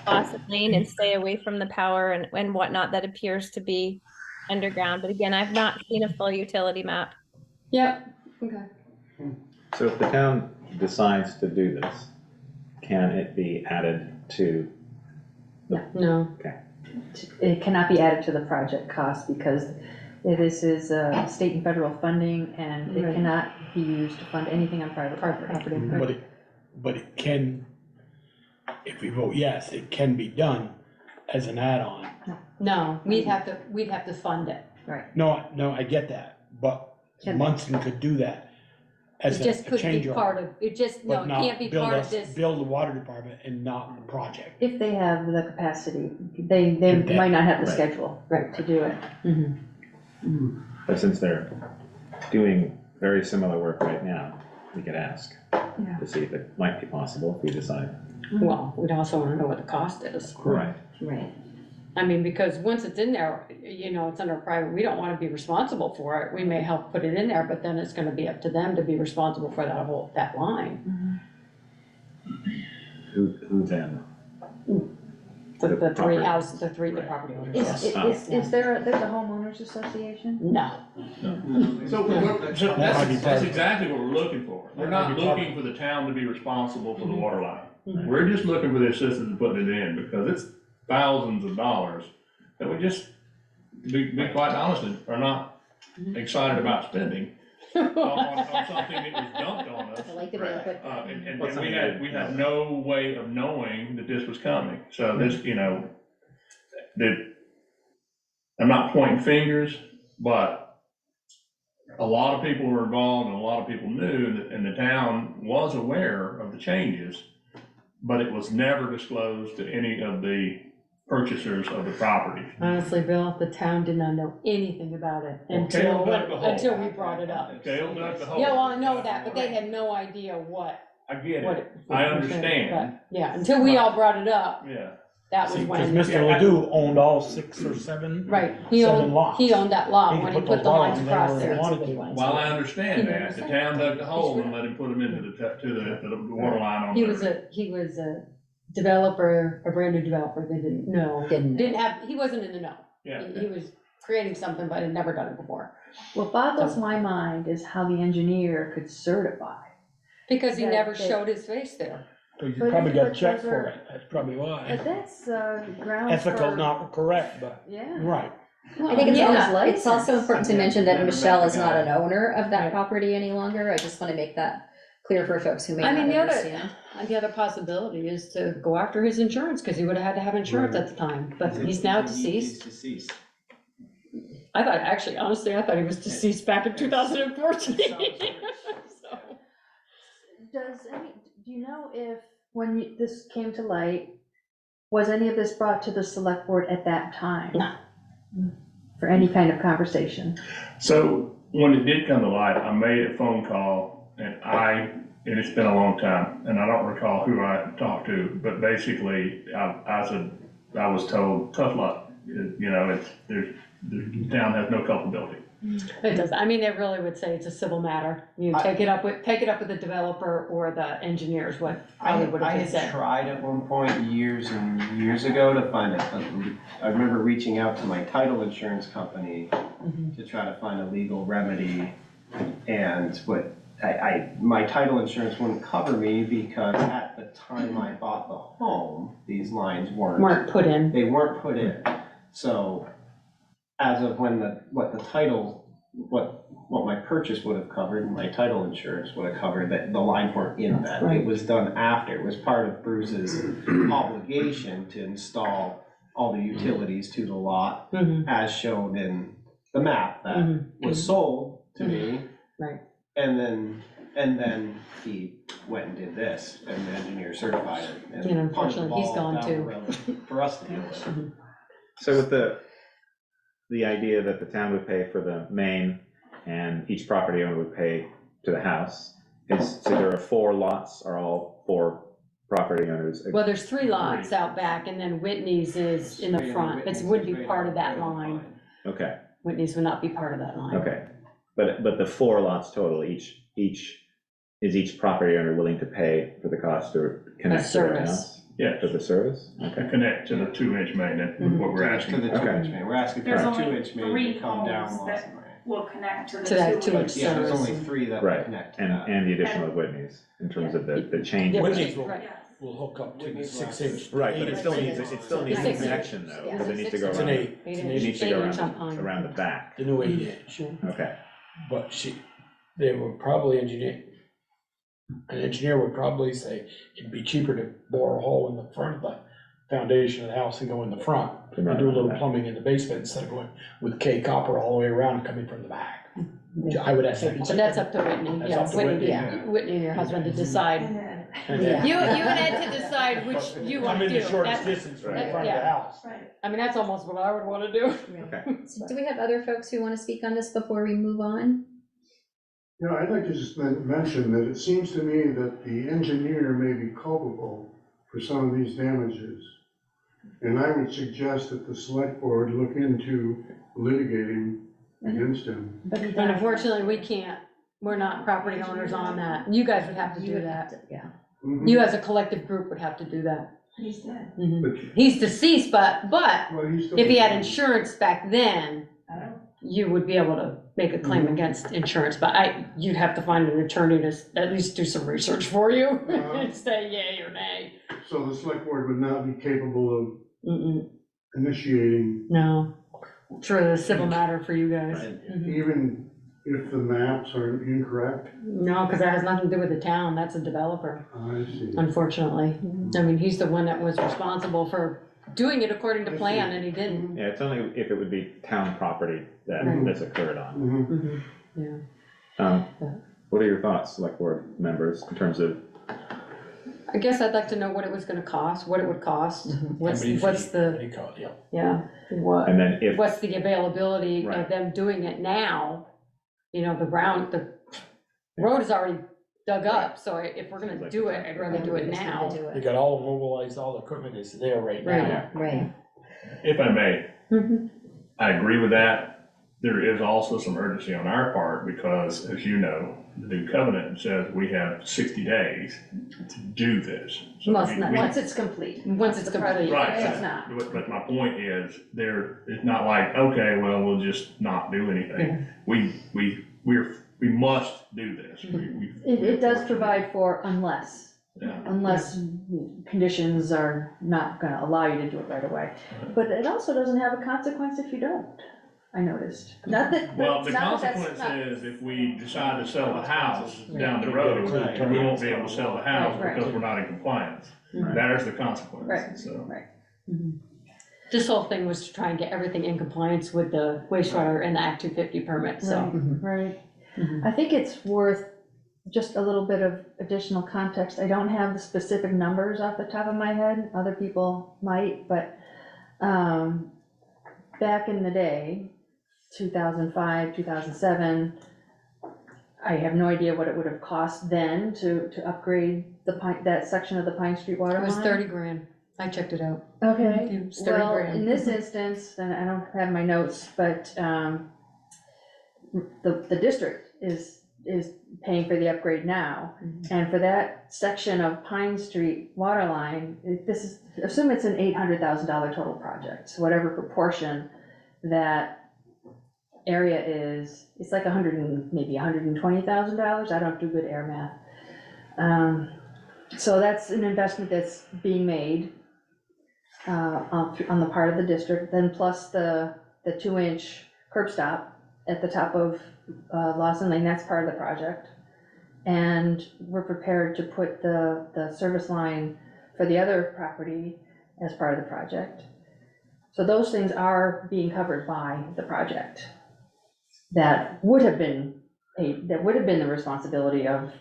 Lawson Lane and stay away from the power and whatnot that appears to be underground. But again, I've not seen a full utility map. Yep, okay. So if the town decides to do this, can it be added to? No. Okay. It cannot be added to the project cost because this is state and federal funding, and it Right. cannot be used to fund anything on private property. But it can, if we vote yes, it can be done as an add-on. No, we'd have to fund it. Right. No, I get that, but Munson could do that as It just a could change be order. part of, it just, no, But it not can't be build part of us, this. build the water department and not the project. If they have the capacity, they Okay. might not have the Right. schedule to do it. But since they're doing very similar work right now, we could ask Yeah. to see if it might be possible if we decide. Well, we'd also wanna know what the cost is. Right. Right. I mean, because once it's in there, you know, it's under private, we don't wanna be responsible for it. We may help put it in there, but then it's gonna be up to them to be responsible for that line. Who then? The three property. houses, the property owners. Is there there's a homeowners association? No. So that's exactly what we're looking for. We're not Maybe looking for the town to be responsible for the water line. Mhm. We're just looking for the assistance in putting it in, because it's thousands of dollars that we just, to be quite honest, are not excited about spending on something that was dumped on us. I like the way you put that. And we had no way of knowing that this was coming. So this, you know, I'm not pointing fingers, but a lot of people were involved and a lot of people knew that, and the town was aware of the changes, but it was never disclosed to any of the purchasers of the property. Honestly, Bill, the town did not know anything about it until we brought it up. Kale dug the hole. Yeah, well, I know that, but they had no idea what. I get what it. I understand. but, yeah, until we all brought it up, Yeah. that was Because when. Mr. Ledoux owned all 6 or 7. Right, he seven owned, lots. he owned that lot when he those put the lines lots across wherever there. he wanted to. While I understand He that, the understands. town dug the hole and let him put them into the water line on. He was a developer, a brand new developer, they didn't know, he wasn't in the know. Yeah. He was creating something, but had never done it before. What boggles my mind is how the engineer could certify. Because he That never they- showed his face there. So you But probably if got those checked are- for it, that's probably But why. that's grounds Ethical, for. not correct, but, Yeah. right. I think Yeah. it's also important to mention that Never met Michelle the is not guy. an owner of that Right. property any longer. I just want to make that clear for folks who may I not mean, the understand. other possibility is to go after his insurance, because he would have had to have insurance at the time, but he's now deceased. Deceased. I thought, actually, honestly, I thought he was deceased back in 2014. So, Do you know if, when this came to light, was any of this brought to the select board at that time? No. For any kind of conversation? So when it did come to light, I made a phone call and it's been a long time and I don't recall who I talked to, but basically I was told, tough luck. You know, the town has no culpability. it does, I mean, they really would say it's a civil matter. You take it up with the developer or the engineers, what probably would I have been had said. tried at one point years and years ago to find I remember reaching out to my title insurance company Mhm. to try to find a legal remedy. And my title insurance wouldn't cover me because at the time I bought the home, these lines Weren't put in. they weren't put in. So as of when what my purchase would have covered, and my title insurance would have covered, that the lines weren't in that. It was done after. It was part of Bruce's obligation to install all the utilities to the lot as shown in the map that was sold to me. Right. And then he went and did this, and the engineer certified it. And unfortunately, he's gone punted the too. ball down the road For us to deal with. So with the idea that the town would pay for the main and each property owner would pay to the house, so there are 4 lots, are all 4 property owners? Well, there's 3 lots out back, and then Whitney's is in the front. It would be part of that line. Okay, Whitney's would not be part of that line. okay. But the 4 lots total, each property owner willing to pay for the cost to connect to their service. house? Yeah, For the service? to Okay. connect to the 2-inch main, that's what we're To asking. the 2-inch main. We're asking for a There's only 2-inch main 3 to come down homes Lawson that Way. will connect to the To that 2 2-inch Yeah, there's service. only 3 that Right, will connect to and, that. and the addition of Whitney's, in terms of the change. Yeah, Whitney's right. will hook up to the Whitney's 6-inch. Right, but it 8-inch. still needs, a 6-inch. connection though, Yeah. because it needs to go It's an around, 8, it needs to go 8-inch on around the pine. back. the new 8-inch. Okay, But they would probably an engineer would probably say it'd be cheaper to bore a hole in the front of the foundation of the house and go in the front and do a little plumbing in the basement instead of going with K copper all the way around and coming from the back. I would estimate. But that's up to Whitney, That's yeah, up to Whitney, Whitney and your husband to decide. And You, then- you and Ed to decide which you want I'm to in do. the shortest That- distance from the that- front of the yeah. house. Right. I mean, that's almost what I would want to do. okay. So do we have other folks who want to speak on this before we move on? Yeah, I'd like to just mention that it seems to me that the engineer may be culpable for some of these damages. And I would suggest that the select board look into litigating against him. But he And died. unfortunately, we can't, we're not property owners on that. You guys would have to You do would have that. to- Yeah. Mhm. You as a collective group would have to do that. He's dead. Mhm. He's deceased, but Well, he's still- if he had insurance back then, Oh. you would be able to make a claim against insurance, but you'd have to find an attorney to at least do some research for you and say yay or nay. So the select board would not be capable of Mm-mm. initiating, No, it's really a civil matter for you guys. Mhm. even if the maps are incorrect. No, because that has nothing to do with the town, that's a developer, I see. unfortunately. I mean, he's the one that was responsible for doing it according to I plan, see. and he didn't. Yeah, it's only if it would be town property that Right. this occurred on. Mhm. Yeah. What are your thoughts, select board members, in terms of, I guess I'd like to know what it was gonna cost, what it would cost, what's How many the, feet? Yeah. yeah, what, and then if, what's the availability of Right. them doing it now? You know, the road is already dug up, so if we're gonna do it, I'd rather do it now. They got all mobilized, all the equipment is there right now. Right. If I may, Mhm. I agree with that. There is also some urgency on our part because, as you know, the new covenant says we have 60 days to do this. So Must not- Once it's complete. Once it's complete. Right, It's not. but my point is, it's not like, okay, well, we'll just not do anything. We must do this. It does provide for unless Yeah. conditions are not gonna allow you to do it right away. But it also doesn't have a consequence if you don't, I noticed. Not that, Well, the not that that's consequence not. is if we decide to sell the house down the road, we won't be able to sell the house Right. because we're not in compliance. Right. There's the consequence, Right. so. Right. This whole thing was to try and get everything in compliance with the wastewater and the Act 250 permit, so. Right. I think it's worth just a little bit of additional context. I don't have the specific numbers off the top of my head, other people might, but back in the day, 2005, 2007, I have no idea what it would have cost then to upgrade that section of the Pine Street water It line. was 30 grand, I checked it out. Okay, It was 30 well, grand. in this instance, and I don't have my notes, but the district is paying for the upgrade now. And for that section of Pine Street water line, assume it's an $800,000 total project. So whatever proportion that area is, it's like maybe $120,000. I don't do good air math. So that's an investment that's being made. on the part of the district, then plus the 2-inch curb stop at the top of Lawson Lane, that's part of the project. And we're prepared to put the service line for the other property as part of the project. So those things are being covered by the project. That would have been the responsibility of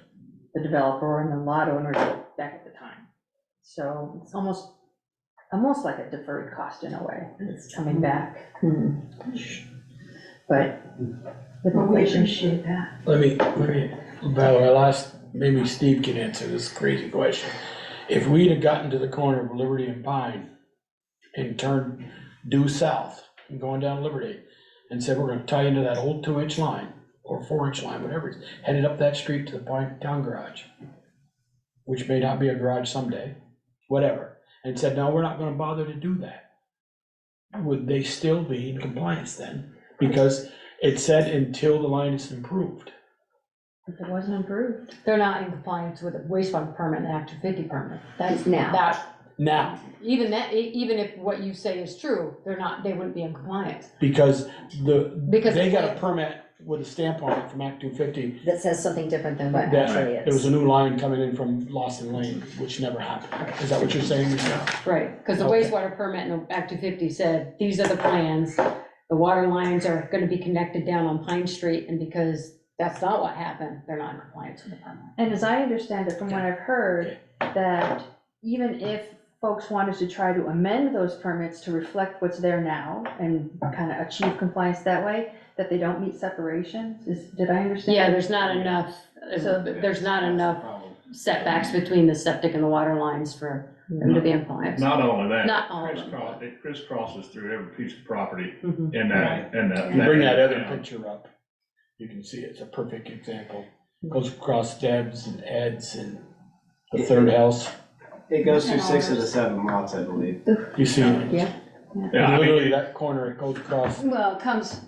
the developer and the lot owners back at the time. So it's almost like a deferred cost in a way, it's coming back. But with But we inflation. appreciate that. Let me, Val, I'll ask, maybe Steve can answer this crazy question. If we'd have gotten to the corner of Liberty and Pine and turned due south and going down Liberty and said, we're gonna tie into that old 2-inch line or 4-inch line, whatever, it's headed up that street to the Pine Town Garage, which may not be a garage someday, whatever, and said, no, we're not gonna bother to do that, would they still be in compliance then? Because it said until the line is improved. If it wasn't improved. They're not in compliance with a wastewater permit and Act 250 permit. That's Now. Now, Even if what you say is true, they wouldn't be in compliance. because Because they got it- a permit with a stamp on it from Act 250. That says something different than what That actually there was is. a new line coming in from Lawson Lane, which never happened. Is that what you're saying, Michelle? Right, because the Okay. wastewater permit and Act 250 said, these are the plans. The water lines are gonna be connected down on Pine Street, and because that's not what happened, they're not in compliance with the permit. And as I understand it, from what I've heard, that even if folks wanted to try to amend those permits to reflect what's there now and kind of achieve compliance that way, that they don't meet separations, did I understand? Yeah, there's not enough, there's not enough setbacks between the septic and the water lines for them to be in compliance. Not only that, Not all of them. it crisscrosses through every piece of property Mhm. in that. You bring that other picture up, you can see it's a perfect example. Goes across Deb's and Ed's and the third house. It goes through 6 of the 7 lots, I believe. You see it? Yeah. Yeah, I mean, Literally that corner, it goes across. Well, it comes,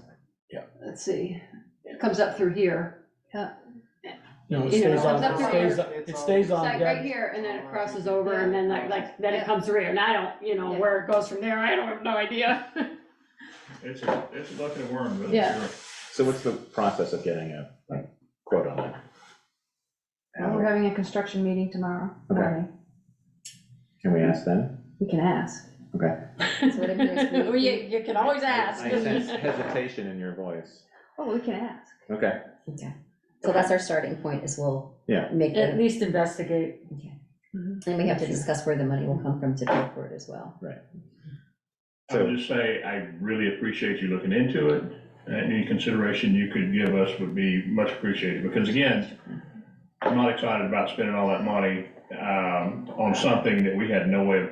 Yeah. let's see, it comes up through here. No, it You know, stays on, it comes up it stays on It's like right Deb's. here, and then it crosses over, and then then it comes through here, and I don't, where it goes from there, I don't have no idea. It's a bucket of worms, that's Yeah. sure. So what's the process of getting a quote on that? Well, we're having a construction meeting tomorrow morning. Can we ask them? We can ask. Okay. So whatever it is, Well, you can always ask. I sense hesitation in your voice. Oh, we can ask. Okay. Okay. So that's our starting point, is we'll Yeah. make At it, least investigate. and we have to discuss where the money will come from to pay for it as well. Right. I would just say, I really appreciate you looking into it, and any consideration you could give us would be much appreciated, because again, I'm not excited about spending all that money, on something that we had no way of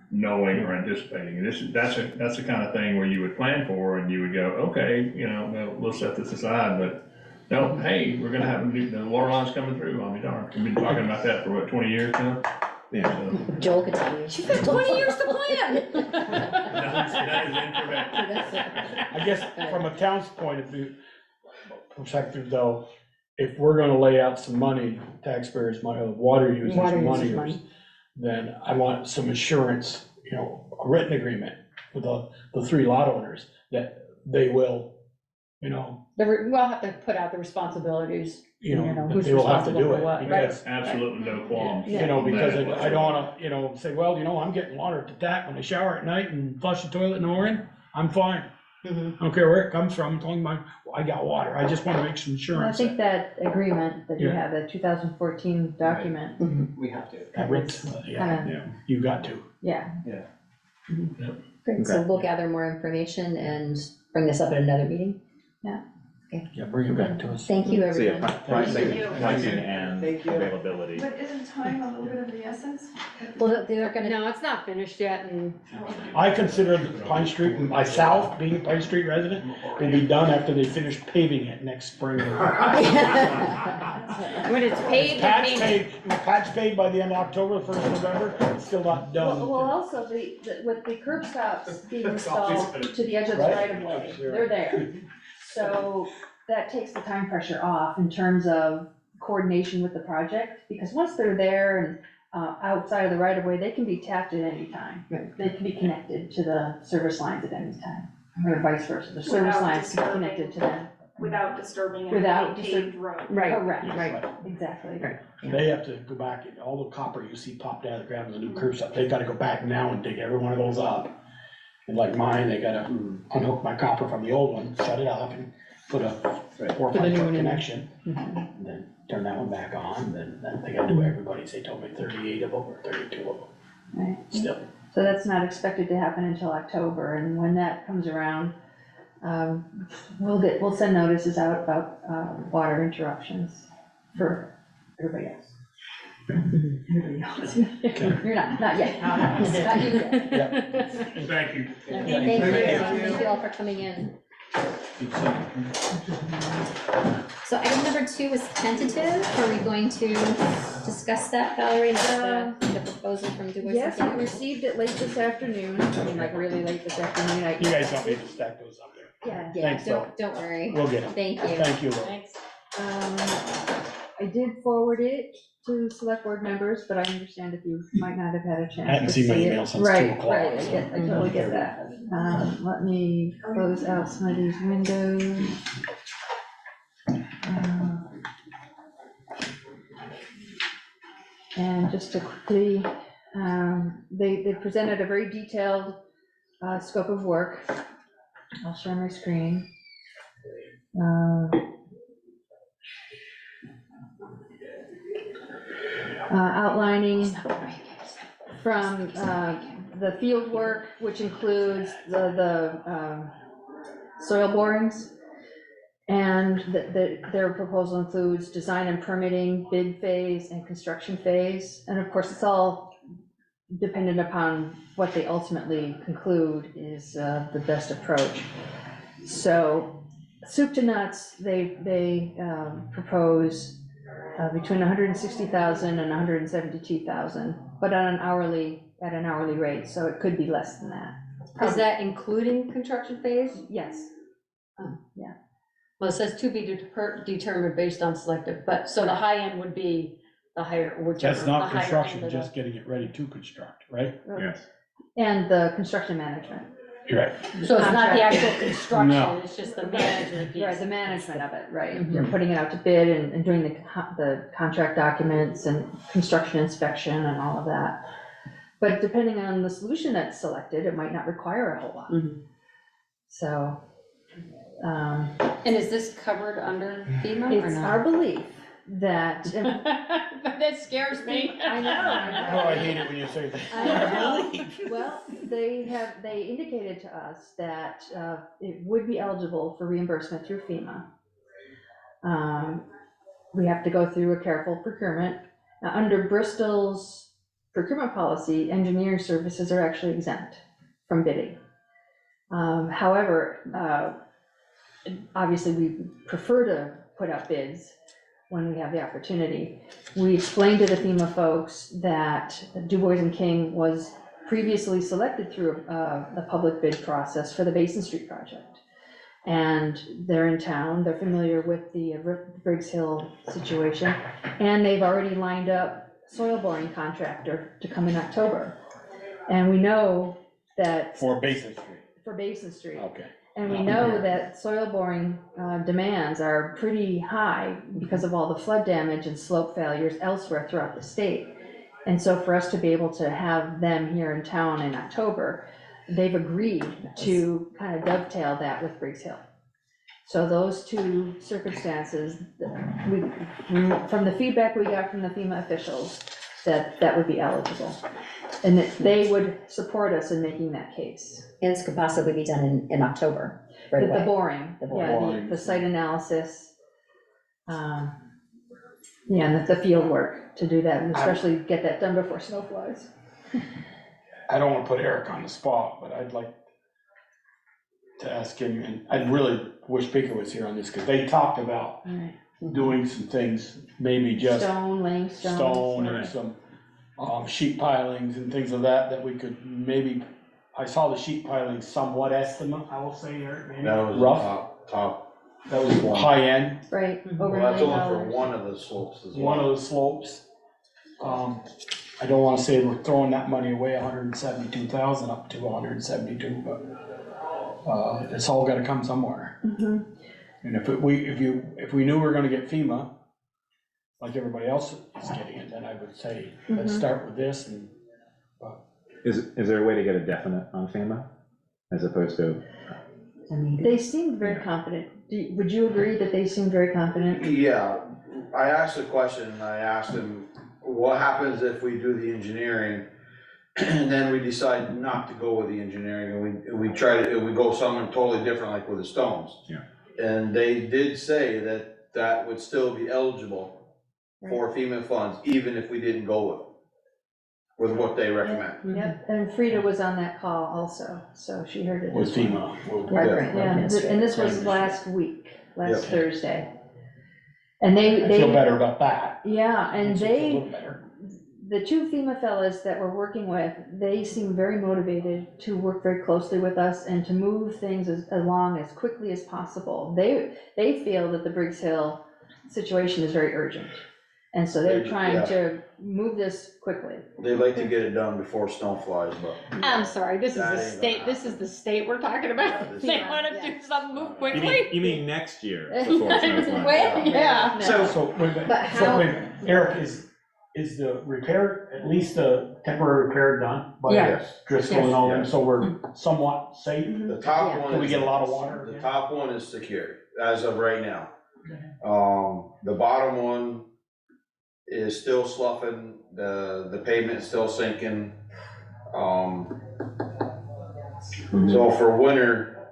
knowing or anticipating. And that's the kind of thing where you would plan for, and you would go, okay, we'll set this aside, but no, hey, we're gonna have the water lines coming through, I'll be darned. We've been talking about that for what, 20 years now? Yeah. So, Joel could tell you. She's had 20 years to plan. that is incorrect. I guess from a town's point of view, perspective though, if we're gonna lay out some money, taxpayers' money, water users' money, then I want some assurance, a written agreement with the 3 lot owners that they will, We'll have to put out the responsibilities, that who's they will have to responsible do for it. what, Because, Absolutely no qualms. because I don't wanna, say, well, I'm getting water at the tap when I shower at night and flush the toilet in the morning, I'm fine. I don't care where it comes from, as long as I got water, I just wanna make some Well, I assurance. think that agreement that you Yeah. have, the 2014 document, We have to. kinda, You got to. yeah. Great, so we'll gather more information and bring this up at another meeting. Yeah, bring it back to us. Thank you, So yeah, everyone. pricing and Thank you. availability. But isn't time a little bit of the essence? Well, they're gonna, No, it's not finished yet, and I consider Pine Street, myself, being a Pine Street resident, will be done after they finish paving it next spring. when it's paid, Patch paid by the end of October, 1st of November, it's still not Well, done. also, with the curb stops being installed to the edge of the Right. right of way, they're there. So that takes the time pressure off in terms of coordination with the project, because once they're there and outside of the right of way, they can be tapped at any time. They can be connected to the service lines at any time, or vice versa. The service Without lines can be disturbing- connected to them. Without disturbing a Without paved road. Right, correct, Right. exactly. They have to go back, and all the copper you see popped out of the ground with the new curb stuff, they gotta go back now and dig every one of those up. And like mine, they gotta unhook my copper from the old one, shut it off, and put a 4 or 5 foot connection. And then turn that one back on, then they gotta do everybody's, they told me 38 of them or 32 of them. Right. Still. So that's not expected to happen until October, and when that comes around, we'll send notices out about, water interruptions for everybody else. Everybody else. You're not yet, not you yet. Thank you. Okay, thank you all for coming in. So item number 2 is tentative. Are we going to discuss that, Valerie, the proposal from Du Bois? Yes, I received it late this afternoon, I mean, like really late this afternoon. You guys don't need to stack those up there. Yeah. Yeah, Thanks, though. don't worry. We'll get them. Thank you. Thank you, Lou. Thanks. I did forward it to select board members, but I understand if you might not have had a chance to see it. I hadn't seen my email since 2 Right, o'clock. right, I totally get that. Let me close out some of these windows. And just to quickly, they presented a very detailed scope of work. I'll share my screen. Outlining from the field work, which includes the soil borings. And their proposal includes design and permitting, bid phase, and construction phase. And of course, it's all dependent upon what they ultimately conclude is the best approach. So soup to nuts, they propose between 160,000 and 172,000, but at an hourly rate, so it could be less than that. Is that including construction phase? Yes. Oh. Yeah. Well, it says to be determined based on selective, but, so the high end would be the higher, whichever. That's the not higher construction, end of the- just getting it ready to construct, right? Yes. And the construction management. You're right. So it's not the Contract. actual construction, No. it's just the management piece. Right, the management of it, right. Mhm. You're putting it out to bid and doing the contract documents and construction inspection and all of that. But depending on the solution that's selected, it might not require a whole lot. Mhm. So. And is this covered under FEMA or It's not? our belief that. That scares me. I know. Oh, I hate it when you say that. I know. Well, they indicated to us that it would be eligible for reimbursement through FEMA. We have to go through a careful procurement. Now, under Bristol's procurement policy, engineering services are actually exempt from bidding. However, obviously, we prefer to put out bids when we have the opportunity. We explained to the FEMA folks that Du Bois and King was previously selected through a public bid process for the Basin Street project. And they're in town, they're familiar with the Briggs Hill situation, and they've already lined up soil boring contractor to come in October. And we know that. For Basin Street. For Basin Street. Okay. And we know that soil boring demands are pretty high because of all the flood damage and slope failures elsewhere throughout the state. And so for us to be able to have them here in town in October, they've agreed to kind of dovetail that with Briggs Hill. So those two circumstances, from the feedback we got from the FEMA officials, that would be eligible. And that they would support us in making that case. And this could possibly be done in October, right away. The boring, The yeah, boring. the site analysis. Yeah, and the field work to do that, and especially get that done before snow flies. I don't want to put Eric on the spot, but I'd like to ask him, and I really wish Baker was here on this, because they talked about Right. doing some things, maybe just Laying stone and some sheet pilings and things of that we could maybe, I saw the sheet pilings somewhat estimate, I will say, Eric, maybe That was rough. top. That was high end. Right, Well, over that's $1 million. only for one of the slopes as well. One of the slopes. I don't wanna say we're throwing that money away, 172,000 up to 172, but, it's all gotta come somewhere. Mhm. And if we knew we were gonna get FEMA, like everybody else is getting it, then I would say, let's Mhm. start with this and. Is there a way to get a definite on FEMA as opposed to? They seemed very confident. Would you agree that they seemed very confident? Yeah, I asked a question, I asked him, what happens if we do the engineering and then we decide not to go with the engineering and we go something totally different, like with the stones? Yeah. And they did say that that would still be eligible for FEMA funds, even if we didn't go with what they recommend. Yep, and Frida was on that call also, so she heard it. With as well. FEMA. Yeah, and this was last week, last Yep. Thursday. And they. I feel better about that. Yeah, and Makes me feel a little better. the two FEMA fellas that we're working with, they seem very motivated to work very closely with us and to move things along as quickly as possible. They feel that the Briggs Hill situation is very urgent. And so they're trying Yeah. to move this quickly. They'd like to get it done before snow flies, but. I'm sorry, this is That the ain't state, gonna this is the state we're talking about. this They is- wanna do something, move You quickly. mean next year before snow flies? Well, yeah. So, wait a minute, But so how- wait a minute, Eric, is the repair, at least the temporary repair done? By Yes. Driscoll and all them, Yes. so we're somewhat safe? The top Yeah. one. Do we is- get a lot of water? The top one is secure, as of right now. The bottom one is still sloughing, the pavement's still sinking. So for winter,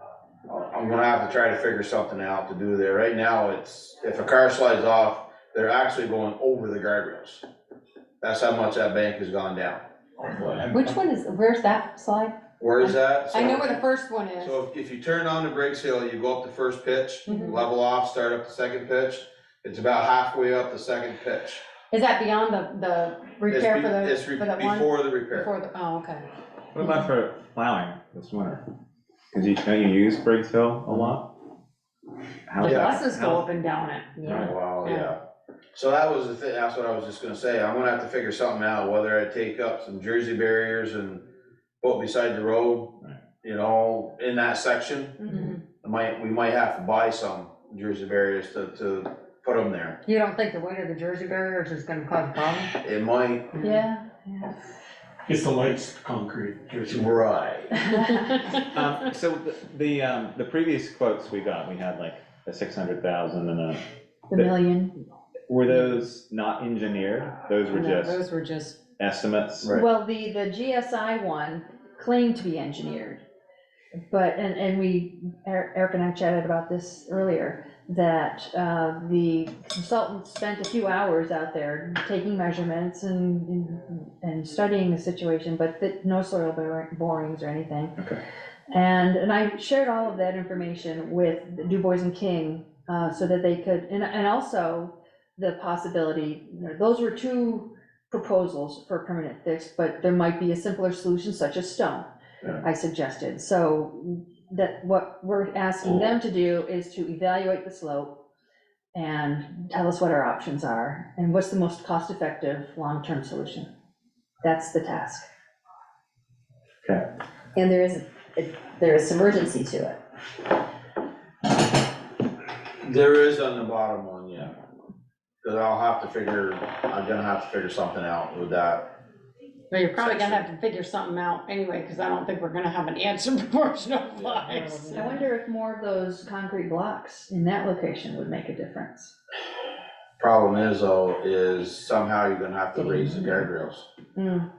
I'm gonna have to try to figure something out to do there. Right now, if a car slides off, they're actually going over the guardrails. That's how much that bank has gone down. Which one is, where's that slide? Where is that? I know where the first one is. So if you turn on the Briggs Hill, you go up the first pitch, Mhm. level off, start up the second pitch. It's about halfway up the second pitch. Is that beyond the repair It's for the, it's for that one? before the repair. Before the, oh, okay. What about for plowing this winter? Cause don't you use Briggs Hill a lot? The buses go up and down it. Oh, wow, yeah. So that was the thing, that's what I was just gonna say. I'm gonna have to figure something out, whether I take up some Jersey barriers and put beside the road, you know, in that section. Mhm. We might have to buy some Jersey barriers to put them there. You don't think the weight of the Jersey barriers is gonna cause a problem? It might. Yeah. It's the lights, concrete. Jersey. Right. So the previous quotes we got, we had like a 600,000 and The million. were those not engineered? Those were No, just those were just, estimates? Well, the GSI one claimed to be engineered. But, and Eric and I chatted about this earlier, that the consultant spent a few hours out there taking measurements and studying the situation, but no soil borings or anything. Okay. And I shared all of that information with Du Bois and King, so that they could, and also the possibility, those were two proposals for a permanent fix, but there might be a simpler solution such as stone. Yeah. I suggested, so that what we're asking them to do is to evaluate the slope and tell us what our options are and what's the most cost-effective long-term solution. That's the task. Okay. And there is some urgency to it. There is on the bottom one, yeah. Cause I'm gonna have to figure something out with that. well, you're probably gonna have to figure something out anyway, because I don't think we're gonna have an answer before snow flies. I wonder if more of those concrete blocks in that location would make a difference. Problem is though, is somehow you're gonna have to raise the guardrails. Mm.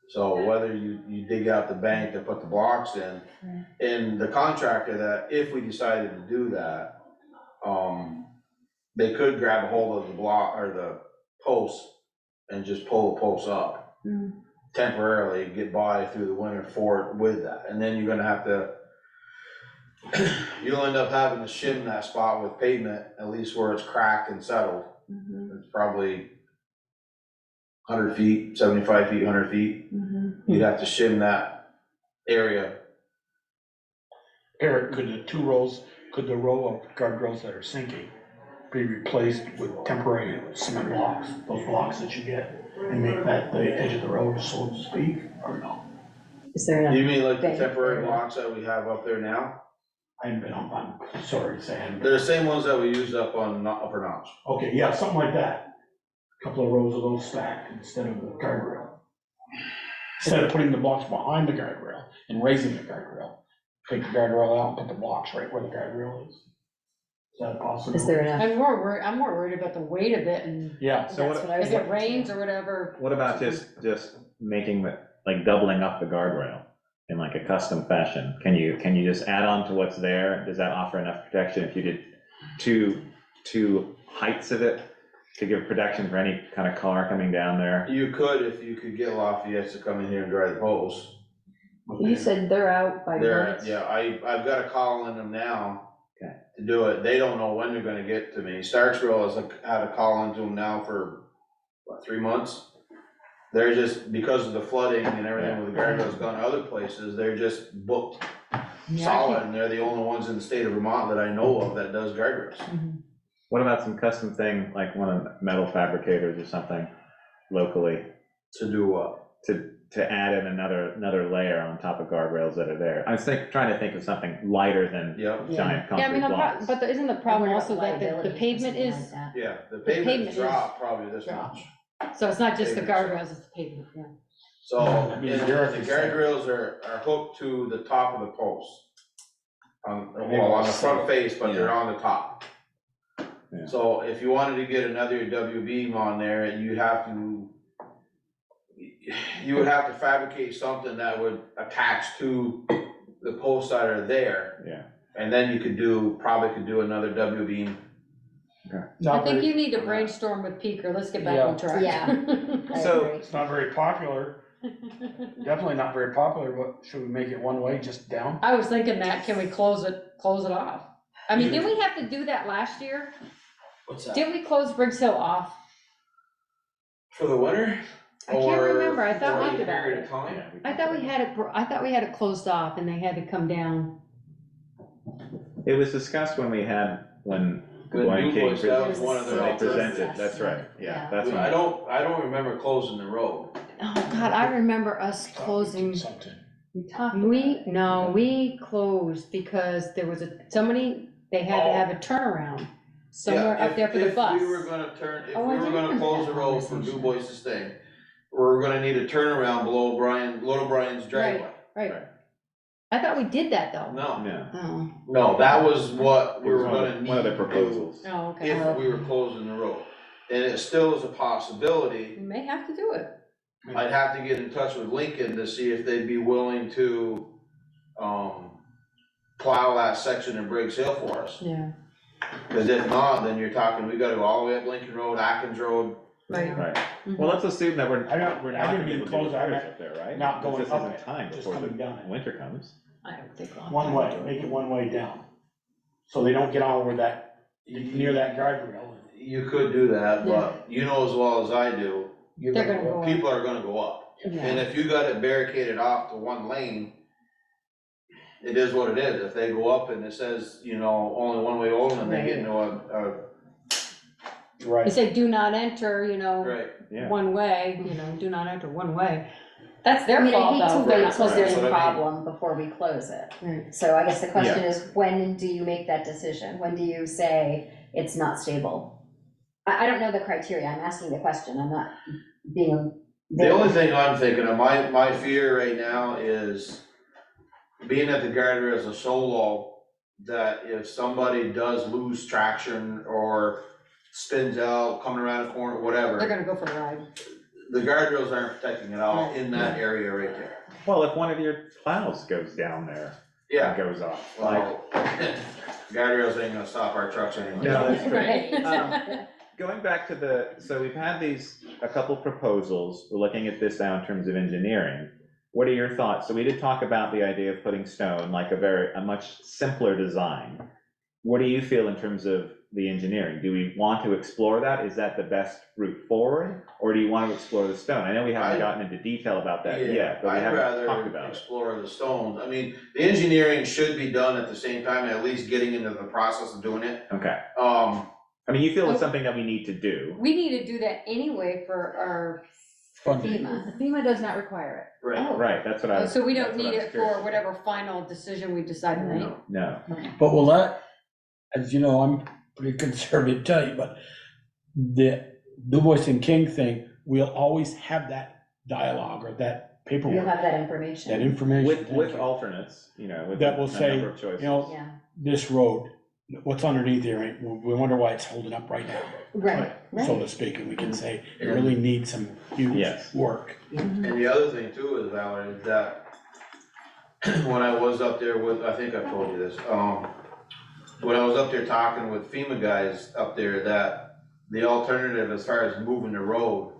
So whether you dig out the bank to put the blocks in, Right. and the contractor that, if we decided to do that, they could grab a hold of the block or the post and just pull the post up Mm. temporarily, get by through the winter with that. And then you're gonna have to, you'll end up having to shim that spot with pavement, at least where it's cracked and settled. Mhm. It's probably 100 feet, 75 feet, 100 feet. Mhm. You'd have to shim that area. Eric, could the row of guardrails that are sinking be replaced with temporary cement blocks, those blocks that you get? and make that the edge of the road, so to speak, or no? Is there enough? You mean like the bank temporary area? blocks that we have up there now? I haven't been up on, sorry to say. I haven't been. They're the same ones that we used up on Upper Notch. Okay, yeah, something like that. Couple of rows of those stacked instead of the guardrail. Instead of putting the blocks behind the guardrail and raising the guardrail, take the guardrail out and put the blocks right where the guardrail is. Is that possible? Is there enough? I'm more worried about the weight of it and Yeah. So That's what I was if it thinking rains too. or whatever. What about just making the, like doubling up the guardrail in like a custom fashion? Can you just add on to what's there? Does that offer enough protection if you did two heights of it to give protection for any kind of car coming down there? You could, if you could get Lafayette to come in here and dry the poles. You said they're out by They're, months? yeah, I've got a call in them now. Okay. To do it. They don't know when they're gonna get to me. Starksville has had a call into them now for, what, 3 months? They're just, because of the flooding and everything with the guardrails gone to other places, they're just booked solid, and they're the only ones in the state of Vermont that I know of that does guardrails. What about some custom thing, like one of the metal fabricators or something locally? To do what? To add in another layer on top of guardrails that are there. I was trying to think of something lighter than giant Yeah, I concrete mean, blocks. but isn't the problem also that the pavement is, Yeah, the pavement pavement is drop probably this dropped. much. so it's not just the Pavement. guardrails, it's the pavement, yeah. So, and the guardrails are hooked to the top of the post. On the front face, but they're on the top. Yeah. So if you wanted to get another W beam on there, you would have to fabricate something that would attach to the posts that are there. Yeah. And then you probably could do another W beam. I think you need to brainstorm with Peaker, let's get back on track. Yeah. So it's not very popular, definitely not very popular, but should we make it one way, just down? I was thinking that, can we close it off? I mean, didn't we have to do that last year? What's that? Didn't we close Briggs Hill off? For the winter? I can't remember, I thought Or we for a did period of time? I thought we had it closed off and they had to come down. it was discussed when When Glenn Du came, Bois, that was one of their when they alternatives. presented, that's right, yeah, that's when. I don't remember closing the road. Oh, God, I remember us closing. Something. We closed because there was they had to have a turnaround somewhere Yeah, up there for the bus. If we were gonna Oh, I we were do gonna remember close that the road for conversation. Du Bois's thing, we're gonna need a turnaround below Little Brian's driveway. Right. I thought we did that though. No, Yeah, Oh, no, that was what we it was were gonna need one of the to do proposals. oh, okay. if we were closing the road. And it still is a possibility. We may have to do it. I'd have to get in touch with Lincoln to see if they'd be willing to, plow that section of Briggs Hill for us. Yeah. Cause if not, then you're talking, we gotta go all the way up Lincoln Road, Atkins Road. Right. Right, Mhm. well, let's assume that we're I not didn't mean able to close, do I repairs meant up there, right? not Because going this up isn't it, time just before coming the down it. winter comes. I don't think. we'll have One time way, to do it. make it one way down, so they don't get on over that, near that guardrail. You could do that, but you know as well as I do, You're They're gonna go up. people are gonna go up. And Yeah. if you got it barricaded off to one lane, it is what it is. If they go up and it says, only one way over, and they get into a, You Right. say do not enter, right. Yeah. one way, do not enter one way. That's their I mean, I fault hate though. to for wait not till closing. there's That's a what I mean. problem before we close it. Right. So I guess the question is, when do you make that decision? When do you say it's not stable? I don't know the criteria, I'm asking the question, I'm not being. The only thing I'm thinking of, my fear right now is being that the guardrails are so low that if somebody does lose traction or spins out, coming around a corner, They're whatever, gonna go for the ride. the guardrails aren't protecting at all in that area right there. Well, if one of your plows goes down there, Yeah, and goes off, well, guardrails ain't gonna stop our trucks anyway. No, that's great. Right. Going back to so we've had a couple proposals, we're looking at this now in terms of engineering. What are your thoughts? So we did talk about the idea of putting stone, like a much simpler design. What do you feel in terms of the engineering? Do we want to explore that? Is that the best route forward? Or do you want to explore the stone? I know we haven't gotten into detail about that yet, but we haven't talked I'd about rather it. explore the stones. I mean, the engineering should be done at the same time, at least getting into the process of doing it. Okay. I mean, you feel it's something that we need to do. We need to do that anyway for our FEMA. FEMA does not require it. Oh. Right, that's what I Oh, was. so we that's don't what I need was it curious for whatever final decision we decide to make? No. But will that, as you know, I'm pretty conservative, tell you, but the Du Bois and King thing, we'll always have that dialogue or that You'll paperwork, have that information. that information. With, thank with you. alternates, with That will a say, number of choices. Yeah, This road, what's underneath here, ain't- we wonder why it's holding up right now, right, so right. to speak, and we can say, it really needs some huge Yes. work. And the other thing too is, Valerie, is that when I was up there with, I think I've told you this, when I was up there talking with FEMA guys up there, that the alternative as far as moving the road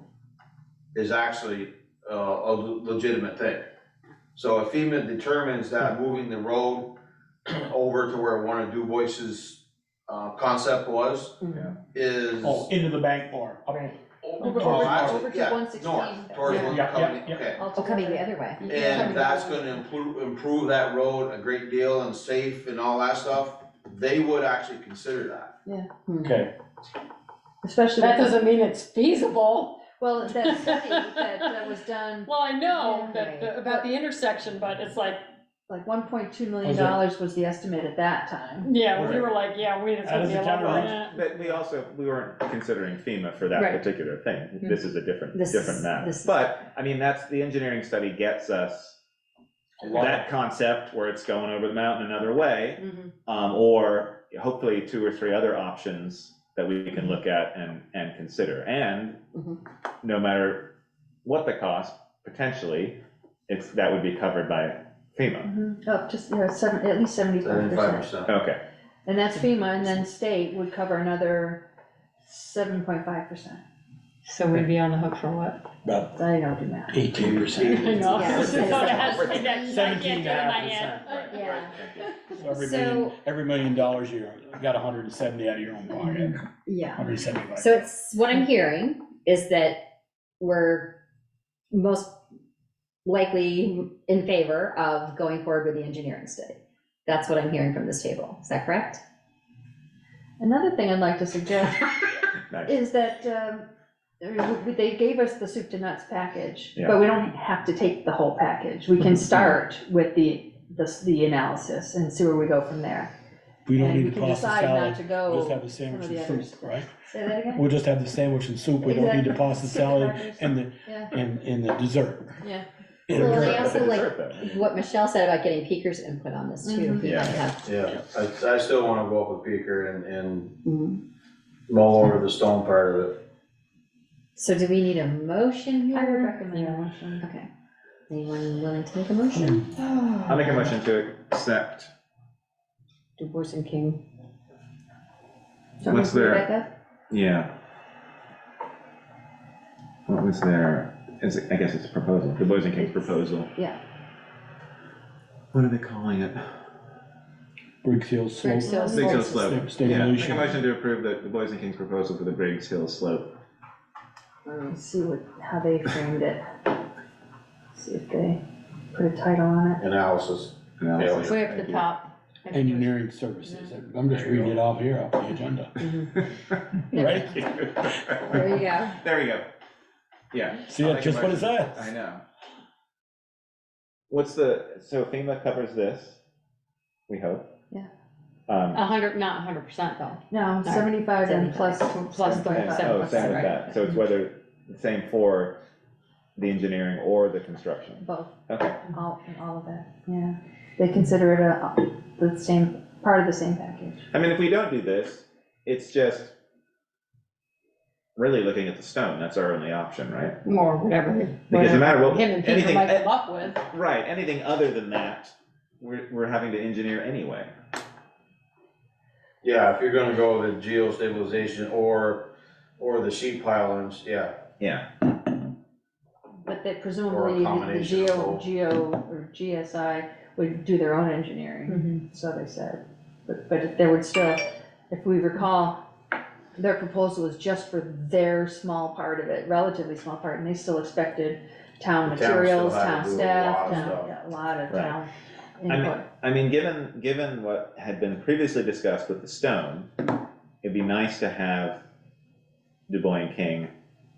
is actually a legitimate thing. So if FEMA determines that moving the road over to where one of Du Bois's concept was, is. Oh, into the bank or up. Over to 116. North, towards one Yeah, coming, yeah, okay. Oh, coming the other way. And that's gonna improve that road a great deal and safe and all that stuff, they would actually consider that. Okay. Especially. That with the- doesn't mean it's feasible. Well, that study that was done, Well, I know Yeah. that, about the intersection, but it's like, $1.2 million was the estimate at that time. yeah, we Okay. were like, yeah, it's How gonna does be a the lot town more than run? that. But we weren't considering FEMA for that Right. particular thing. This is a different This different is- matter. this is- But, I mean, that's, the engineering study gets us that concept where it's going over the mountain another way, or hopefully 2 or 3 other options that we can look at and consider. And no matter what the cost, potentially, that would be covered by FEMA. Up to, at least 75%. Okay, And that's FEMA, and then state would cover another 7.5%. So we'd be on the hook for what? About I don't do math. 18%. I know. Yeah. So it has to be that- I can't 17 do and it a in my half head. percent. Yeah. So every So- million, every $1 million you got 170 out of your own pocket, Yeah. 175. So it's, what I'm hearing is that we're most likely in favor of going forward with the engineering study. That's what I'm hearing from this table. Is that correct? Another thing I'd like to suggest nice. is that they gave us the soup to nuts package, Yeah. but we don't have to take the whole package. We can start with the analysis and see where we go from there. We don't And need we to can toss the decide salad, not to go we'll just have the some sandwich of the and others. soup, right? Say that again? We'll just have the sandwich and soup, we don't need to Exactly. toss the Skip the salad crackers. and the, Yeah. and the dessert. Yeah. Well, and I Dessert, also but like dessert, though. what Michelle said about getting Peaker's input on this too. Mhm. He might have- Yeah, I still wanna go up with Beaker and Mhm. mull over the stone part of it. So do we need a motion here? I would recommend a motion. Okay. Anyone willing to make a motion? I'll make a motion to accept. Du Bois and King. What's there? Rebecca? Yeah. What was there? I guess it's a proposal, the Boys and Kings proposal. Yeah. What are they calling it? Briggs Hill Slope. Briggs Hill Briggs Hill Slope. State Yeah, make a evolution. motion to approve the Boys and Kings proposal for the Briggs Hill Slope. Let's see how they framed it. See if they put a title on it. Analysis. Analysis. Way up at Thank the you. top. Engineering services, I'm just reading it off here, off the agenda. Right? There you go. There we go. Yeah. See, I'll that's make a just what it motion. says. I know. So FEMA covers this, we hope. Yeah. 100, not 100% though. No, 75 and plus. Plus 75. Oh, 37%, same with right. that, so it's whether, the same for the engineering or the construction. Both, Okay, all of that, yeah. They consider it the same, part of the same package. I mean, if we don't do this, it's just really looking at the stone, that's our only option, right? Or whatever. Because no matter what, Him and Peter anything, might come up with. right, anything other than that, we're having to engineer anyway. Yeah, if you're gonna go with the geostabilization or the sheet pilings, yeah. Yeah. But that Or presumably a the combination of both. Geo or GSI would do their own engineering, so they said. But there would still, if we recall, their proposal was just for their small part of it, relatively small part, and they still expected town The town still materials, had to town do a staff, lot of town, stuff. yeah, a lot of Right. town I mean, input. given what had been previously discussed with the stone, it'd be nice to have Du Bois and King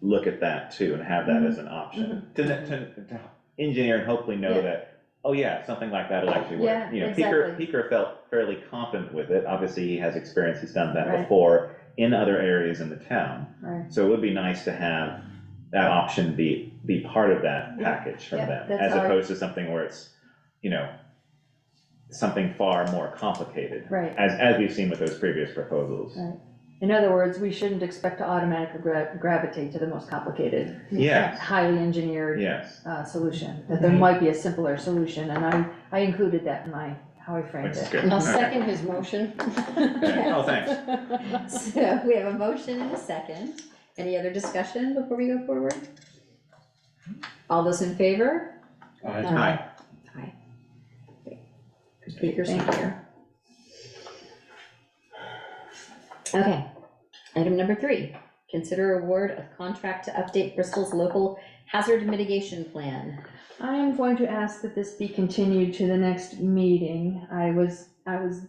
look at that too and have that as an option. To engineer and hopefully know that, oh yeah, something like that'll actually work. Yeah, You know, exactly. Peker felt fairly confident with it. Obviously, he has experience, he's done that Right. before in other areas in the town. Right. So it would be nice to have that option be part of that package from them, that's as how I- opposed to something where it's, you know, something far more complicated. Right. As we've seen with those previous proposals. Right. In other words, we shouldn't expect to automatically gravitate to the most complicated, Yes. highly engineered Yes. Solution. That there might be a simpler solution, and I included that in how I framed Which is it. good. I'll second his motion. Okay. Oh, thanks. So we have a motion and a second. Any other discussion before we go forward? All those in favor? Aye. Aye. Speakers not here. Okay, item number 3, consider award of contract to update Bristol's local hazard mitigation plan. I am going to ask that this be continued to the next meeting. I was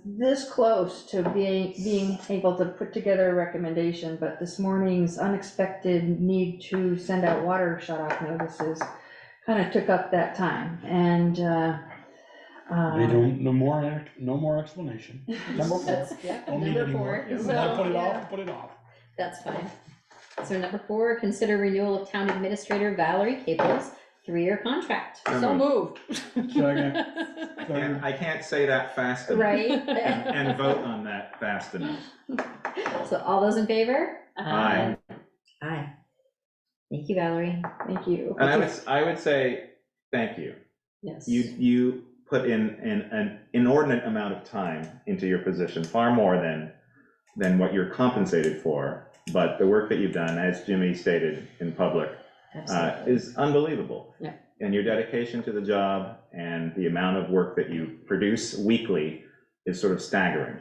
this close to being able to put together a recommendation, but this morning's unexpected need to send out water shut-off notices kind of took up that time, and They don't, no more explanation. Number 4. Yeah, Don't need number any more. 4. If we want to put it off, put it off. That's fine. So number 4, consider renewal of town administrator Valerie Capel's 3-year contract. So moved. I can't say that fast enough. Right? And vote on that fast enough. So all those in favor? Aye. Aye. Thank you, Valerie. Thank you. And I would say, thank you. Yes. You put in an inordinate amount of time into your position, far more than what you're compensated for. But the work that you've done, as Jimmy stated in public, is unbelievable. Yeah. And your dedication to the job and the amount of work that you produce weekly is sort of staggering.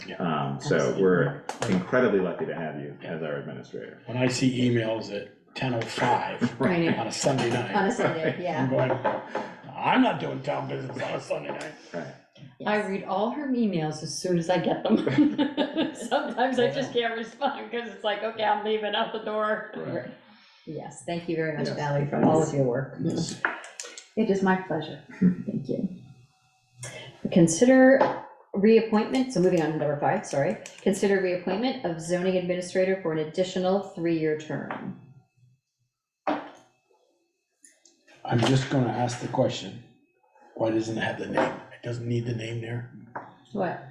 So we're incredibly lucky to have you as our administrator. When I see emails at 10:05 Right. on a Sunday night. On a Sunday, I'm yeah. going, I'm not doing town business on a Sunday night. Right. I read all her emails as soon as I get them. Sometimes I just can't respond because it's like, okay, I'm leaving out the door. Right. Yes, thank you very much, Yes. Valerie, for all of your work. It is my pleasure. Thank you. Consider reappointment, so moving on to number 5, sorry. Consider reappointment of zoning administrator for an additional 3-year term. I'm just gonna ask the question, why doesn't it have the name? It doesn't need the name there. What?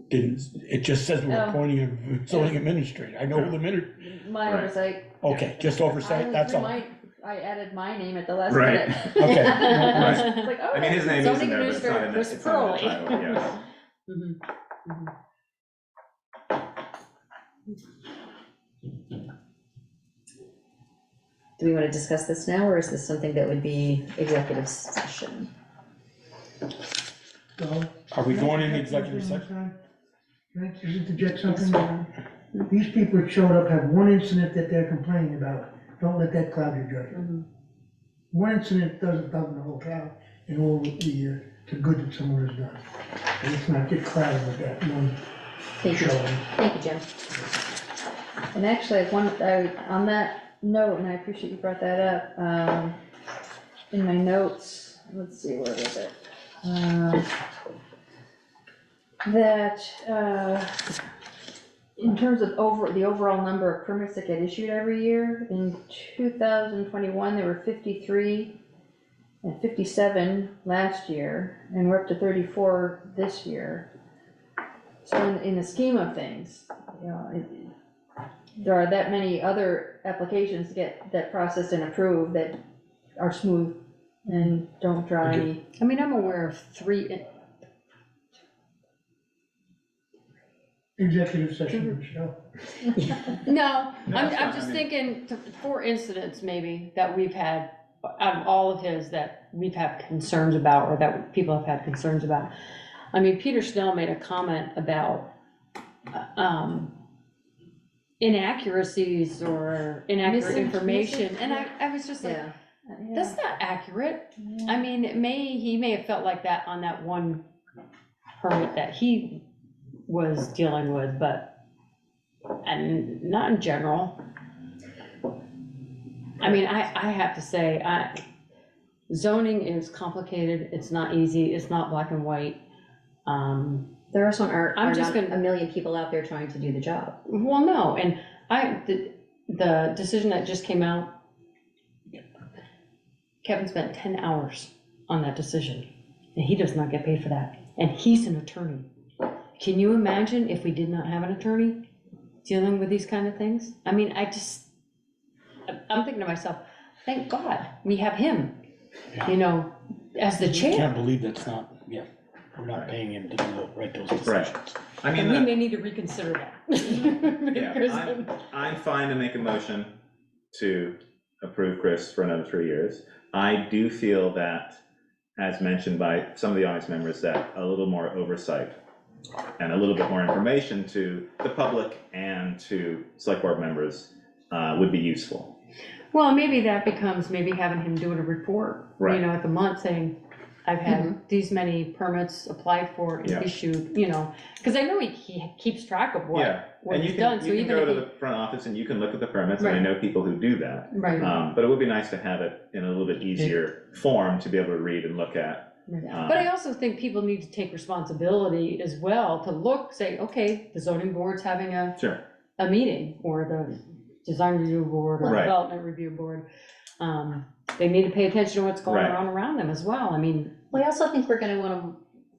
It just says we're Oh. appointing a zoning administrator. I know who the My oversight. okay, just oversight, that's all. I added my name at the last Right. minute. Okay. It's like, oh, I mean, his name zoning isn't there, but it's not in administrator the, Chris it's not in the Crowley. title, yes. Do we want to discuss this now, or is this something that would be executive session? So, Are we going in can I executive jump in session? one time? Can I just interject something? These people that showed up have one incident that they're complaining about. Don't let that cloud your judgment. One incident doesn't the whole town and all the good that someone has done. And let's not get clouded with that one Thank you, showing. thank you, Jim. And actually, on that note, and I appreciate you brought that up, in my notes, let's see, where was it? In terms of the overall number of permits that get issued every year, in 2021, there were 53 and 57 last year, and we're up to 34 this year. So in the scheme of things, you know, there are that many other applications to get that processed and approved that are smooth and don't draw any. I mean, I'm aware of 3, Executive session, Michelle. no, No, I'm it's fine. just thinking 4 incidents maybe that we've had, out of all of his, that we've had concerns about, or that people have had concerns about. I mean, Peter Snell made a comment about inaccuracies or inaccurate information, and I was just like, Yeah. that's not accurate. I mean, he may have felt like that on that one permit that he was dealing with, and not in general. I mean, I have to say, zoning is complicated, it's not easy, it's not black and white. There also are I'm just not gonna- a million people out there trying to do the job. Well, no, and the decision that just came out, Kevin spent 10 hours on that decision, and he does not get paid for that, and he's an attorney. Can you imagine if we did not have an attorney dealing with these kind of things? I mean, I'm thinking to myself, thank God we have him, you know, as the I can't chair. believe that's not, yeah, we're not paying him to write those decisions. Right. I mean, And we may need to reconsider that. Because- I'm fine to make a motion to approve Chris for another 3 years. I do feel that, as mentioned by some of the audience members, that a little more oversight and a little bit more information to the public and to select board members would be useful. Well, maybe that becomes maybe having him doing a report, you Right. know, at the month saying, I've had these many permits applied for and Yeah. issued, you know, because I know he keeps track of Yeah, what and you he's done, can, so you can even go if to he. the front office and you can look at the permits, and I Right. know people who do that. Right. But it would be nice to have it in a little bit easier form to be able to read and look at. But I also think people need to take responsibility as well to look, say, okay, the zoning board's having Sure. a meeting, or the design review board, or Right. development review board. They need to pay attention to what's going Right. on around them as well, I mean. Well, I also think we're gonna wanna,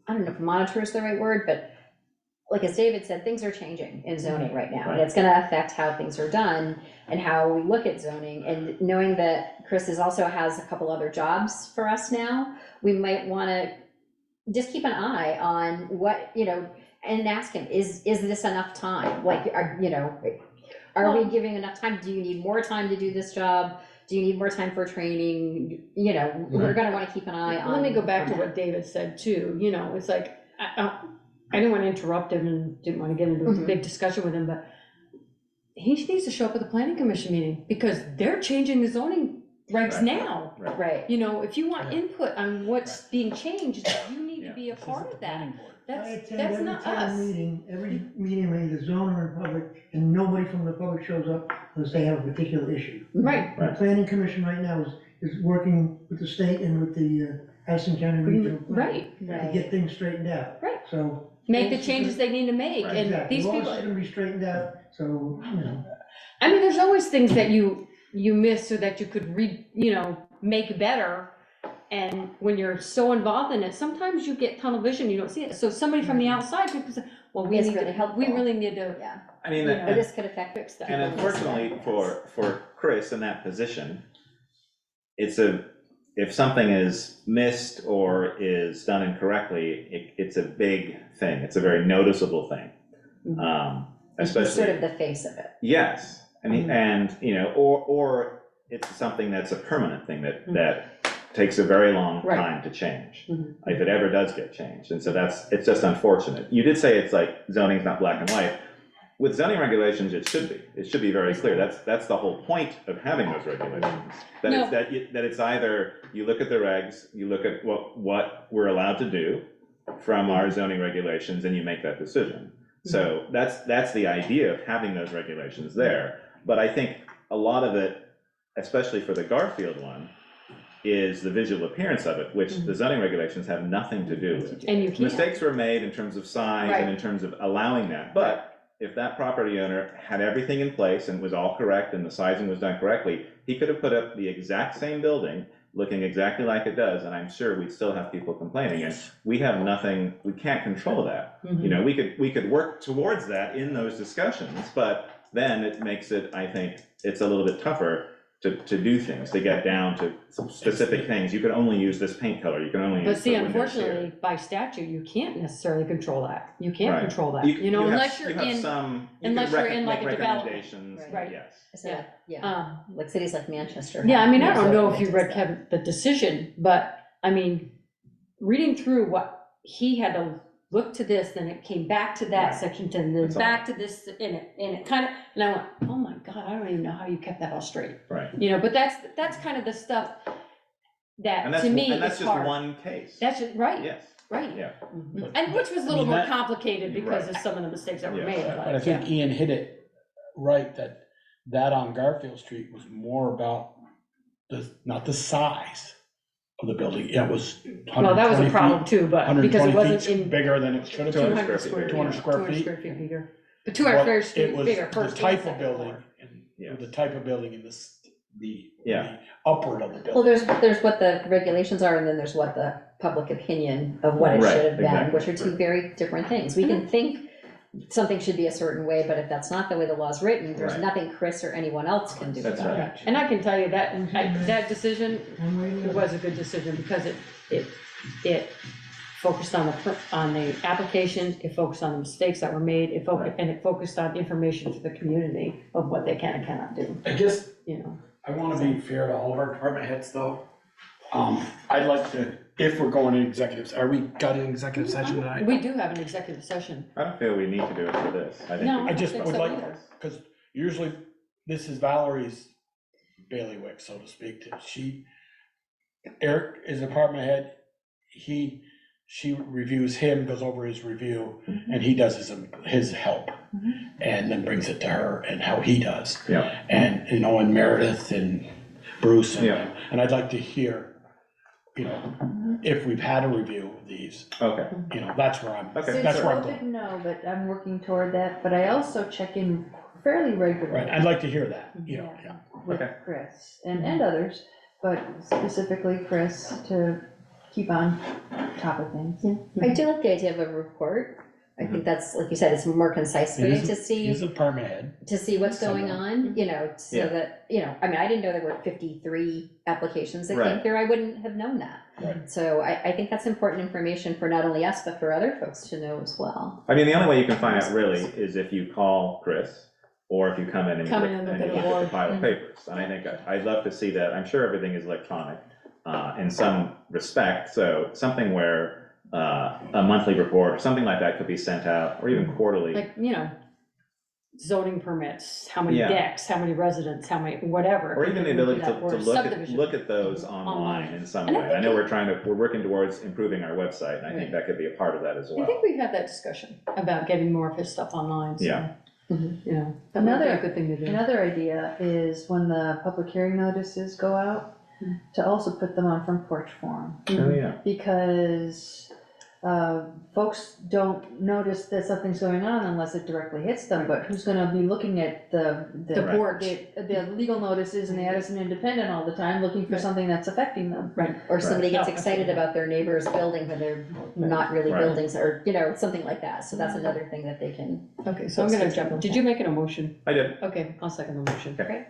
I don't know if monitor is the right word, but like as David said, things are changing in zoning right now, and it's gonna affect how things are done and how we look at zoning, and knowing that Chris also has a couple other jobs for us now, we might wanna just keep an eye on what, you know, and ask him, is this enough time? Like, are we giving enough time? Do you need more time to do this job? Do you need more time for training? You know, we're gonna wanna keep an eye on. Let me go back to on what David said too, you know, it's like, I didn't want to interrupt him and didn't want to get into a big discussion with him, but he needs to show up at the planning commission meeting, because they're changing the zoning regs Right. now. Right. You know, if you want input on what's being changed, you need to be a part of that. I That's attend not every us. town meeting, every meeting where the zoner and public, and nobody from the public shows up unless they have a particular issue. Right. The planning commission right now is working with the state and with the Addison County Regional Plan Right. to get things straightened out. Right. So. Make the changes they need to make, and Exactly, these laws people. are gonna be straightened out, so, you know. I mean, there's always things that you miss so that you could make better. And when you're so involved in it, sometimes you get tunnel vision, you don't see it. So somebody from the outside could say, well, It's really helpful. we really need to. Yeah. I mean, You know, But this could affect fix that. and unfortunately for Chris in that position, if something is missed or is done incorrectly, it's a big thing. It's a very noticeable thing. He's Especially. sort of the face of it. Yes, and you know, or it's something that's a permanent thing that takes a very long Right. time to change, if it ever does get changed, and so it's just unfortunate. You did say it's like zoning's not black and white. With zoning regulations, it should be very clear, that's the whole point of having those regulations. That it's either, you look at the regs, you look at what we're allowed to do from our zoning regulations, and you make that decision. So that's the idea of having those regulations there, but I think a lot of it, especially for the Garfield one, is the visual appearance of it, which the zoning regulations have nothing to do with. And you can't. Mistakes were made in terms of size Right. and in terms of allowing that, but if that property owner had everything in place and was all correct and the sizing was done correctly, he could have put up the exact same building, looking exactly like it does, and I'm sure we'd still have people complaining, and we have nothing, we can't control that. You know, we could work towards that in those discussions, but then it makes it, I think, it's a little bit tougher to do things, to get down to specific things. You can only use this paint color, you can only But use see, the windows here. unfortunately, by statute, you can't necessarily control that. You can't Right. control that, You unless have you're in, some, you unless can you're in like make a development. recommendations, Right. yes. So, like cities like Manchester. Yeah, I mean, I have don't know if you zoning read and Kevin, the decision, but I mean, reading through what he had to look to this, then it came back to that section 10, then That's back to this, and it kind of, and I went, oh my God, I don't even know how you kept that all straight. Right. You know, but that's kind of the stuff And that, that's, to me, and that's is just hard. one case. That's just, right. Yes. Right. Yeah. And which was a little I mean, more that- complicated because Right. of some of the mistakes that were Yeah. made, But I but think yeah. Ian hit it right, that on Garfield Street was more about not the size of the building, it was Well, that was a 120 problem feet, too, but because it 120 wasn't feet in bigger than it should have 200 been. square feet. 200 square feet. bigger. But 200 square It feet was bigger the first and type of second building, floor. and the type of building in this, the Yeah. upward of the Well, building. there's what the regulations are, and then there's what the public opinion of what it Right, should have been, exactly, which are two very different things. We can think something should be a certain way, but if that's not the way the law's written, there's Right. nothing Chris or anyone else can do That's about right. it. And I can tell you that, that decision, it was a good decision because it focused on the application, it focused on the mistakes that were made, and it focused on information to the community of what they can and cannot do, I guess, you know. I wanna be fair to all of our department heads though. I'd like to, if we're going to executives, are we got an executive session tonight? We do have an executive session. I don't feel we need to do it for this. I think No, I just think would so like, either. because usually this is Valerie's bailiwick, so to speak. Eric is department head, she reviews him, goes over his review, and he does his help. And then brings it to her and how he does. Yeah. And, you know, and Meredith and Bruce, Yeah. and I'd like to hear, you know, if we've had a review of these, Okay. you know, that's where I'm, Okay. that's where I'm Since I going. didn't know, but I'm working toward that, but I also check in fairly regularly. Right, I'd like to hear that, you know, yeah. With Okay. Chris and others, but specifically Chris to keep on top of things. I do like the idea of a report. I think that's, like you said, it's a more concise way to see. He's a department head. To see what's going on, you know, so Yeah. that, you know, I mean, I didn't know there were 53 applications that came Right. through, I wouldn't have known that. Right. So I think that's important information for not only us, but for other folks to know as well. I mean, the only way you can find out really is if you call Chris, or if you come in and Come look in and look and at you the look at board. the pile of papers. And I think I'd love to see that. I'm sure everything is electronic in some respect, so something where a monthly report, something like that could be sent out, or even quarterly. Like, you know, zoning permits, how many Yeah. decks, how many residents, how many, whatever. Or even the ability to Or subdivision. look at those online in some And I way. I think know we're working towards improving our website, and I think that could be a part of that as I well. think we've had that discussion about getting more of his stuff online, so. Yeah. You know, that would be a good thing to do. Another idea is when the public hearing notices go out, to also put them on Front Porch Forum. Oh, yeah. Because folks don't notice that something's going on unless it directly hits them, but who's gonna be looking at the porch. the legal notices in the Addison Independent all the time, looking for something that's affecting them? Right. Or somebody gets Right. excited about their neighbor's building when they're not really Right. buildings, or, you know, something like that. So that's another thing that they can. Okay, so I'm gonna jump, did you make an motion? I did. Okay, I'll second the motion. Okay.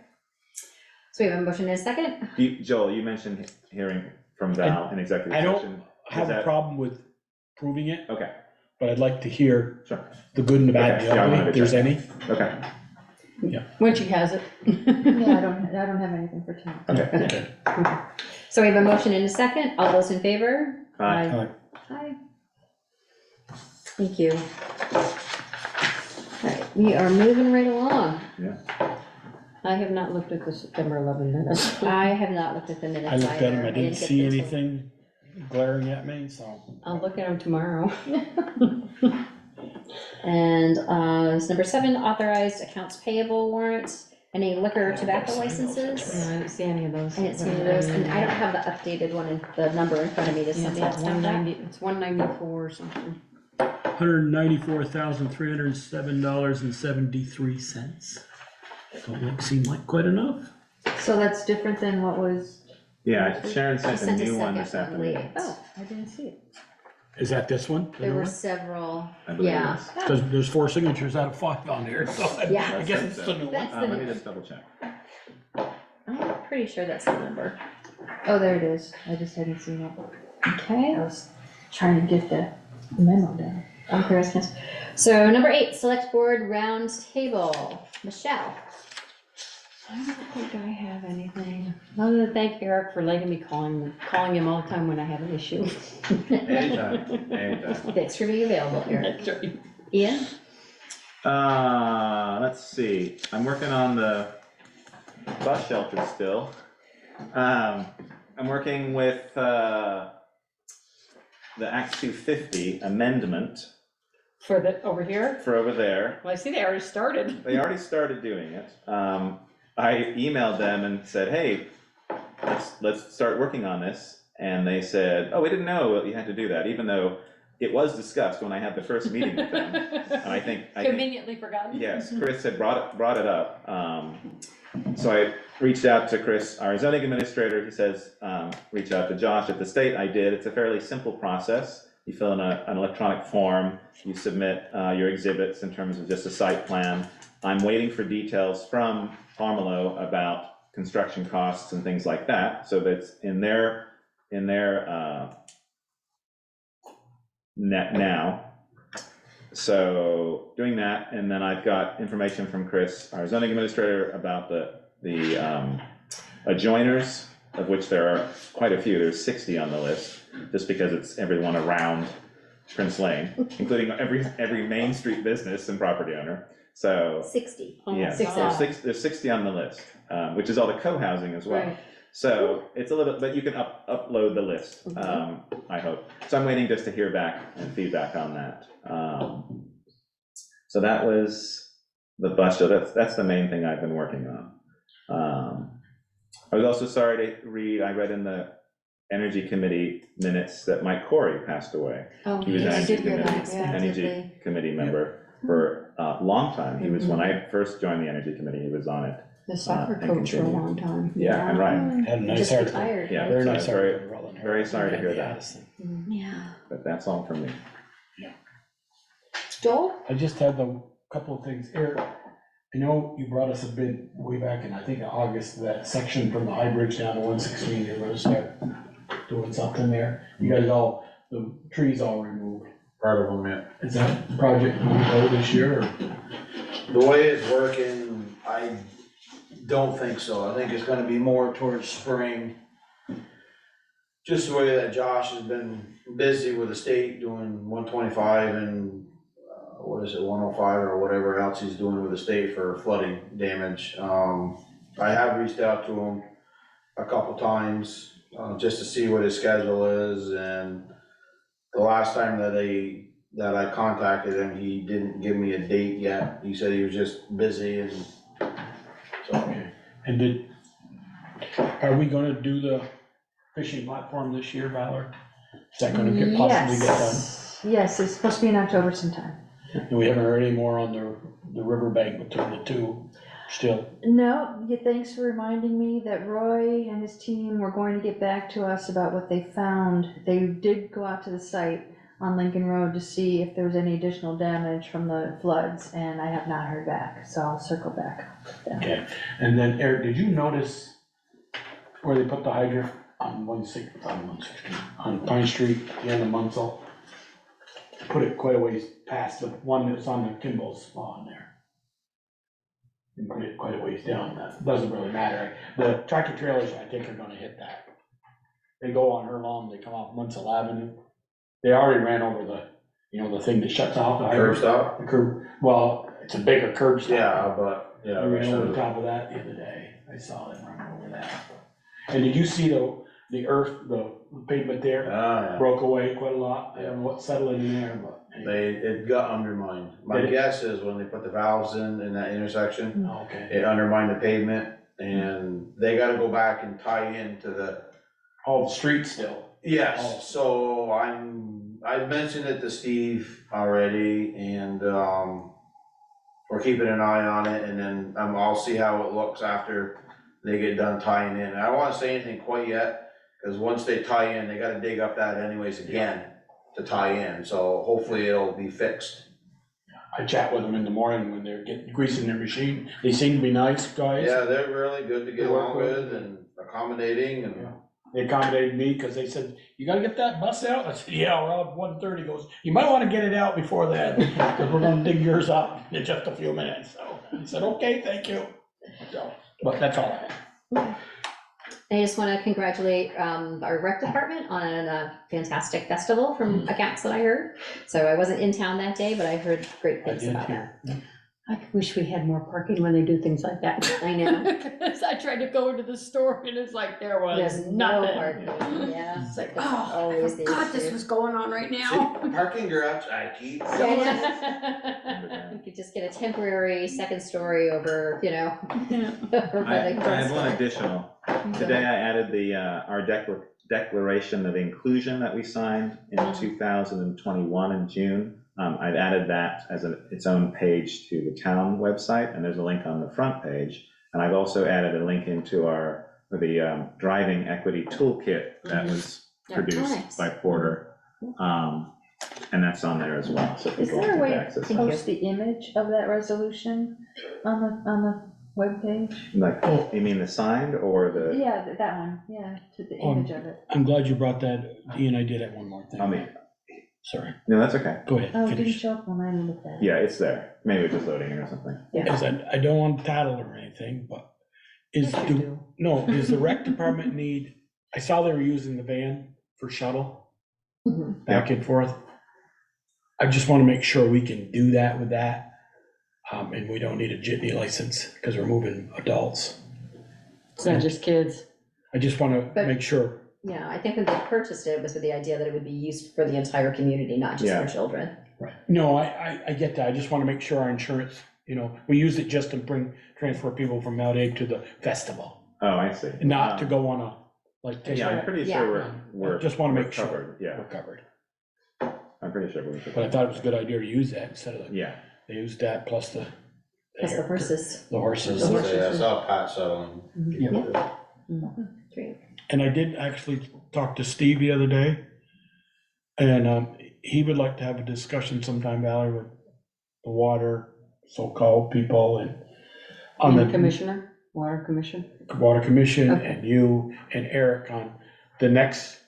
So we have a motion and a second. Joel, you mentioned hearing from Val in executive I session. don't have a problem with proving it, Okay, but I'd like to hear sure. the good and the bad, Okay, the yeah, I ugly, wanted if to there's check. any. Okay. When she has it. Yeah, I don't have anything for tonight. Okay. So we have a motion and a second. All those in favor? Aye. Aye. Thank you. Alright, we are moving right along. Yeah. I have not looked at the September 11 minutes. I have not looked at the minutes I looked at either. them, I didn't get see them till- anything glaring at me, so. I'll look at them tomorrow. And number 7, authorized accounts payable warrants. Any liquor or tobacco licenses? No, I didn't see any of those. I didn't see any of those, and I don't have the updated one, the number in front of me. Does Yeah, it's somebody else like have that? 190, it's 194 or something. $194,307.73. Don't seem like quite enough. So that's different than what was, Yeah, Sharon sent a Sent a new one this second one afternoon. late. oh, I didn't see it. Is that this one? There were several, I believe it yeah. is. Because there's 4 signatures out of 5 on here, so Yeah. I guess it's the new one. That's the Let new me one. just double check. I'm pretty sure that's the number. Oh, there it is. I just hadn't seen it. Okay. I was trying to get the memo down. So number 8, select board round table. Michelle. I don't think I have anything, other than thank Eric for letting me calling him all the time when I have an issue. Anytime, anytime. Thanks for being available, Eric. That's right. Ian? Let's see, I'm working on the bus shelter still. I'm working with, the Act 250 amendment For the, over here? for over there. Well, I see they already started. They already started doing it. I emailed them and said, hey, let's start working on this. And they said, oh, we didn't know you had to do that, even though it was discussed when I had the first meeting with them. And I think Conveniently forgotten. yes, Chris had brought it up. So I reached out to Chris, our zoning administrator. He says, reach out to Josh at the state. I did. It's a fairly simple process. You fill in an electronic form, you submit your exhibits in terms of just a site plan. I'm waiting for details from Parmelo about construction costs and things like that. So that's in their net now. So doing that, and then I've got information from Chris, our zoning administrator, about the adjoiners, of which there are quite a few. There's 60 on the list, just because it's everyone around Prince Lane, including every Main Street business and property owner. So 60. yeah, there's 60 on the list, which is all the co-housing as well. Right. So it's a little, but you can upload the list, I hope. So I'm waiting just to hear back and feedback on that. So that was the bus show. That's the main thing I've been working on. I was also sorry to read, I read in the Energy Committee minutes that Mike Corey passed away. Oh, He was an I Energy did hear Committee, that, yeah. Energy Committee member for a long time. He was, when I first joined the Energy Committee, he was on it. The soccer and coach for a continued. long time. Yeah, and right. Had a nice Just article. retired. Yeah, Very so nice I'm article. very sorry to hear that, Yeah. but that's all from me. Joel? I just had a couple of things. Eric, I know you brought us a bid way back in, I think, August, that section from the High Bridge down to 116, you're gonna start doing something there. You guys the trees all removed. Part of them, yeah. Is that project moving over this year, or? The way it's working, I don't think so. I think it's gonna be more towards spring. Just the way that Josh has been busy with the state doing 125 and, what is it, 105 or whatever else he's doing with the state for flooding damage. I have reached out to him a couple times, just to see what his schedule is, and the last time that I contacted him, he didn't give me a date yet. He said he was just busy, and so. And are we gonna do the fishing platform this year, Valor? Is that gonna possibly get done? Yes, it's supposed to be in October sometime. And we haven't heard any more on the riverbank between the two still? No, thanks for reminding me that Roy and his team were going to get back to us about what they found. They did go out to the site on Lincoln Road to see if there was any additional damage from the floods, and I have not heard back, so I'll circle back. Okay, and then Eric, did you notice where they put the hydrant on 116, on Pine Street, at the end of Munsell? Put it quite a ways past the one that's on the Kimball's lawn there. And put it quite a ways down. That doesn't really matter. The tractor trailers, I think, are gonna hit that. They go on her lawn, they come off Munsell Avenue. They already ran over the thing that shuts off the Curb hydrant. stop? The curb, well, it's a bigger curb stop. Yeah, but, yeah. I ran over the top of that the other day. I saw them run over that. And did you see the earth, the pavement there? Yeah. Broke away quite a lot. I don't know what's settling in there, but. It got undermined. My guess is when they put the valves in that intersection, Okay. it undermined the pavement, and they gotta go back and tie into the. Oh, the street still. Yes, so I've mentioned it to Steve already, and, we're keeping an eye on it, and then, I'll see how it looks after they get done tying in. I don't wanna say anything quite yet, cause once they tie in, they gotta dig up that anyways again to tie in, so hopefully it'll be fixed. I chat with them in the morning when they're greasing their machine. They seem to be nice guys. Yeah, they're really good to get To work along with and accommodating and. They accommodated me because they said, you gotta get that bus out? I said, yeah, around 1:30. Goes, you might wanna get it out before then, because we're gonna dig yours up in just a few minutes. So I said, okay, thank you. So, but that's all I have. I just want to congratulate our rec department on a fantastic festival from accounts that I heard. So I wasn't in town that day, but I heard great things about that. I wish we had more parking when they do things like that. I know. Because I tried to go into the store and it's like, there was There's no nothing. parking, yeah. It's like, That's oh, always the God, this issue. was going on right now. Parking garage, I keep. You could just get a temporary second story over, you know. over by I the have one store. additional. Today I added the, our declaration of inclusion that we signed in 2021 in June. I've added that as its own page to the town website, and there's a link on the front page. And I've also added a link into the driving equity toolkit that was produced Nice. by Porter. And that's on there as well, so Is people there a can way access to it. post the image of that resolution on the webpage? Like, you mean the signed or the? Yeah, that one, yeah, to the image of it. I'm glad you brought that, Ian, I did have one more thing. I mean, Sorry, no, that's okay. go ahead, Oh, it didn't finish. show up when I looked at it. Yeah, it's there. Maybe it's just loading or something. Because I don't want to tattle or anything, but Yes, you do. no, does the rec department need, I saw they were using the van for shuttle back and forth. I just want to make sure we can do that with that. And we don't need a jitney license because we're moving adults. It's not just kids. I just want to But- make sure. Yeah, I think when they purchased it, it was with the idea that it would be used for the entire community, not just Yeah. for children. Right. No, I get that. I just want to make sure our insurance, we use it just to transfer people from Mount Egg to the festival. Oh, I see. And not to go on a, like. Yeah, I'm pretty sure we're. Just want to we're make sure covered, yeah. we're covered. I'm pretty sure we're. But I thought it was a good idea to use that instead of, Yeah. they used that plus the. Plus the horses. The horses. Yeah, I saw Pat settling. Great. And I did actually talk to Steve the other day. And he would like to have a discussion sometime, Valerie, with the water, so-called people and on the Commissioner, Water Commission. Water Commission Okay. and you and Eric on the next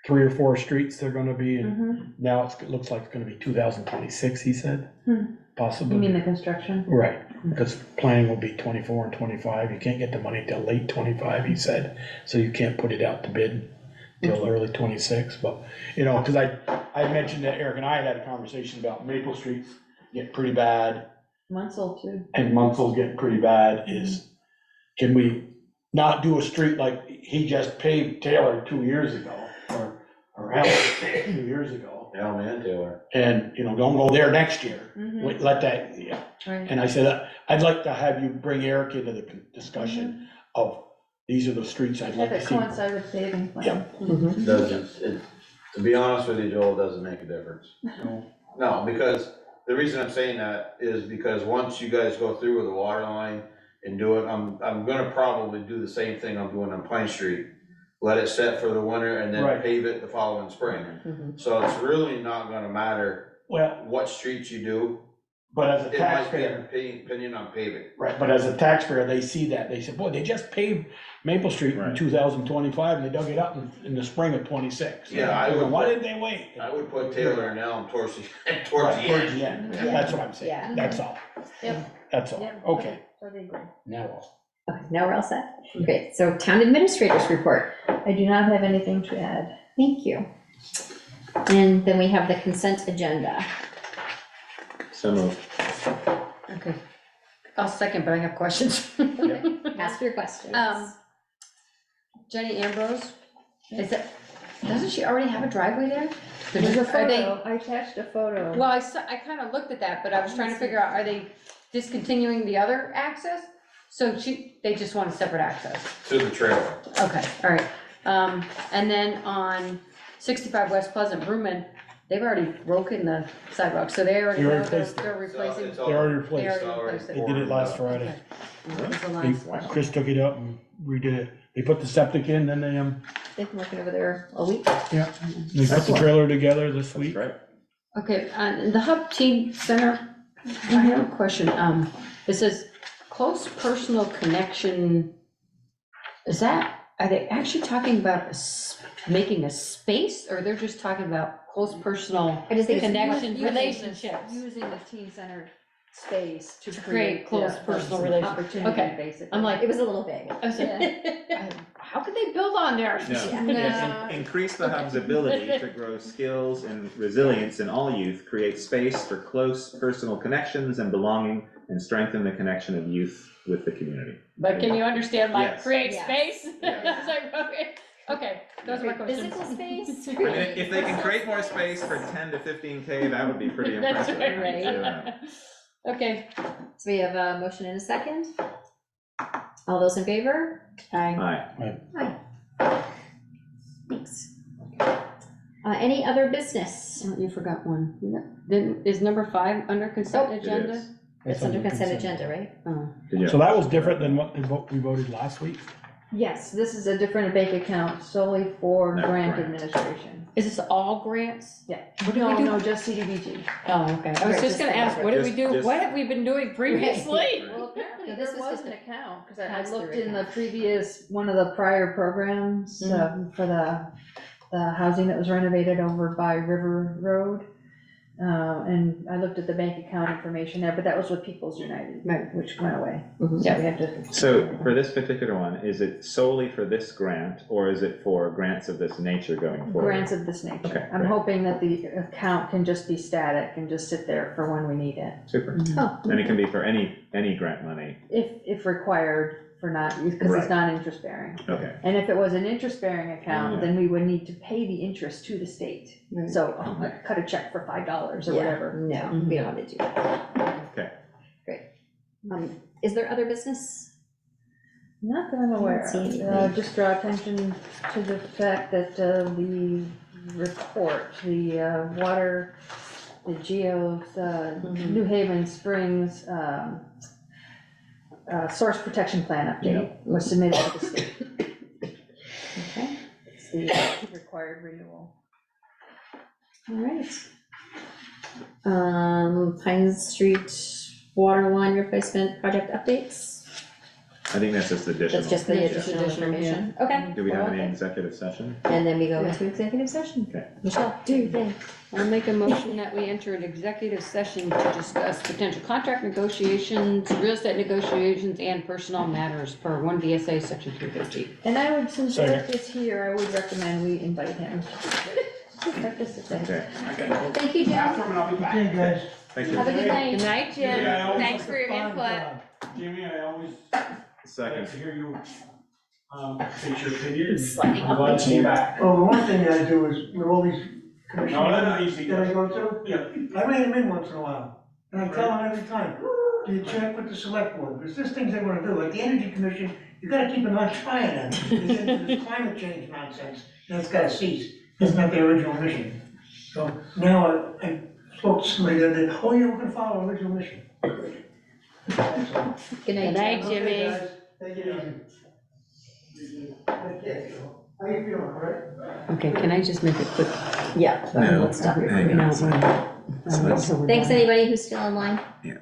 3 or 4 streets they're gonna be in. Mhm. Now it looks like it's gonna be 2026, he said, You possibly. mean the construction? Right, because planning will be 24 and 25. You can't get the money till late 25, he said. So you can't put it out to bid till early 26. But, because I mentioned that Eric and I had a conversation about Maple Street's getting pretty bad Munsell too. and Munsel's getting pretty bad. Can we not do a street like he just paved Taylor 2 years ago or Elm 2 years ago? Elm and Taylor. And, don't go there next year. Mhm. Let that, yeah. Right. And I said, I'd like to have you bring Eric into the discussion of, these are the streets I'd like Have to it see. coincide with paving plan. Yeah. Doesn't, to be honest with you, Joel, it doesn't make a difference. No, because the reason I'm saying that is because once you guys go through with the water line and do it, I'm gonna probably do the same thing I'm doing on Pine Street. Let it set for the winter and then Right. pave it the following spring. So it's really not gonna matter Well, what streets you do. but as a It might be taxpayer, an opinion on paving. right, but as a taxpayer, they see that, they said, boy, they just paved Maple Street in Right. 2025 and they dug it up in the spring of 26. Yeah, I go, would- why didn't they wait? I would put Taylor and Elm towards the Right, towards the end. That's what I'm saying, Yeah. that's all, Yep. that's all, Yep. okay, Totally agree. now all. Okay, now we're all set. Great, so town administrators report. I do not have anything to add. Thank you. And then we have the consent agenda. So moved. Okay. I'll second, but I have questions. Ask your questions. Jenny Ambrose, doesn't she already have a driveway there? There's a Are they- photo, I attached a photo. Well, I kind of looked at that, but I was trying to figure out, are they discontinuing the other access? So they just want a separate access. To the trailer. Okay, all right. And then on 65 West Pleasant, Brewman, they've already broken the sidewalk, so they already They know already replaced they're replacing. It's They already replaced, They already replaced they it. did it last Friday. Okay. That was the They- last. Chris took it up and redid it, they put the septic in, then They've been working over there a week. they put the trailer together this week. Right. Okay, and the Hub Teen Center, I have a question. It says close personal connection. Are they actually talking about making a space, or they're just talking about close personal I just think connection, Using- relationships? Using the teen center space to To create create close personal relations. opportunity, Okay. basically. I'm like, It was a little vague. I was like, how could they build on there? Increase the hub's ability to grow skills and resilience in all youth, create space for close personal connections and belonging, and strengthen the connection of youth with the community. But can you understand, like, Yes. create Yes. space? Yes. I was like, okay, those are my questions. Physical space. I mean, if they can create more space for 10 to 15K, that would be pretty That's impressive. right. Yeah. Okay. So we have a motion and a second. All those in favor? Aye. Thanks. Any other business? Oh, you forgot one. Then, is number 5 under consent It agenda? is. It's under consent agenda, right? Oh. Did you- So that was different than what we voted last week? Yes, this is a different bank account solely for No, grant grant. administration. Is this all grants? Yeah. What did we No, do? no, just CDBG. Oh, okay. I was Right, just gonna ask, what did we do? just- What have we been doing previously? Well, apparently This there was was just an a account, because I pass-through looked in the account. previous, one of the prior programs for the housing that was renovated over by River Road. And I looked at the bank account information there, but that was with People's United, Right. which went away. Mhm. So we had to. So for this particular one, is it solely for this grant, or is it for grants of this nature going forward? Grants of this nature. Okay, I'm great. hoping that the account can just be static and just sit there for when we need it, Super. Oh, And it can be for any grant money. if required for not, because Right. it's not interest bearing. Okay. And if it was an interest bearing account, Yeah. then we would need to pay the interest to the state. Right. So, cut a check for $5 or yeah, whatever. no, we don't have to do that. Okay. Great. Is there other business? Not that I'm aware I don't see of. anything. Just draw attention to the fact that the report, the water, the geos, New Haven Springs source protection plan update was submitted to the state. Okay, It's the required renewal. all right. Pine Street water line replacement project updates? I think that's just additional. That's just the Yeah. additional information. Okay. Do we have any Okay. executive session? And then we go into executive session. Okay. Michelle, do your thing. I'll make a motion that we enter an executive session to discuss potential contract negotiations, real estate negotiations, and personnel matters per 1 VSA section 350. And I would, since Second. Eric is here, I would recommend we invite him. Okay. Thank you, Jim. Okay, guys. Thank you. Have a good night. Good night, Jim. Yeah, I always Thanks for your input. Jimmy, I always Second. like to hear you, state your opinion Sliding and up provide the chair. feedback. Well, the one thing I do is, with all these commissions No, that's easy. that I go to, Yeah. I rein them in once in a while. And I tell them every time, do you check with the select board? Because there's things they wanna do, like the energy commission, you gotta keep an eye on them. Because into this climate change nonsense, and it's gotta cease. That's not their original mission. So now I spoke to somebody the other day, oh yeah, we're gonna follow our original mission. That's all. Good Good night, night, Jim. Jimmy. Okay, guys, take it easy. Okay, how you feeling, all right? Okay, can I just make a quick? Yeah. No, Let's stop. hang on. No, wait a minute. So let's- Until we're Thanks, done. anybody who's still online. Yeah.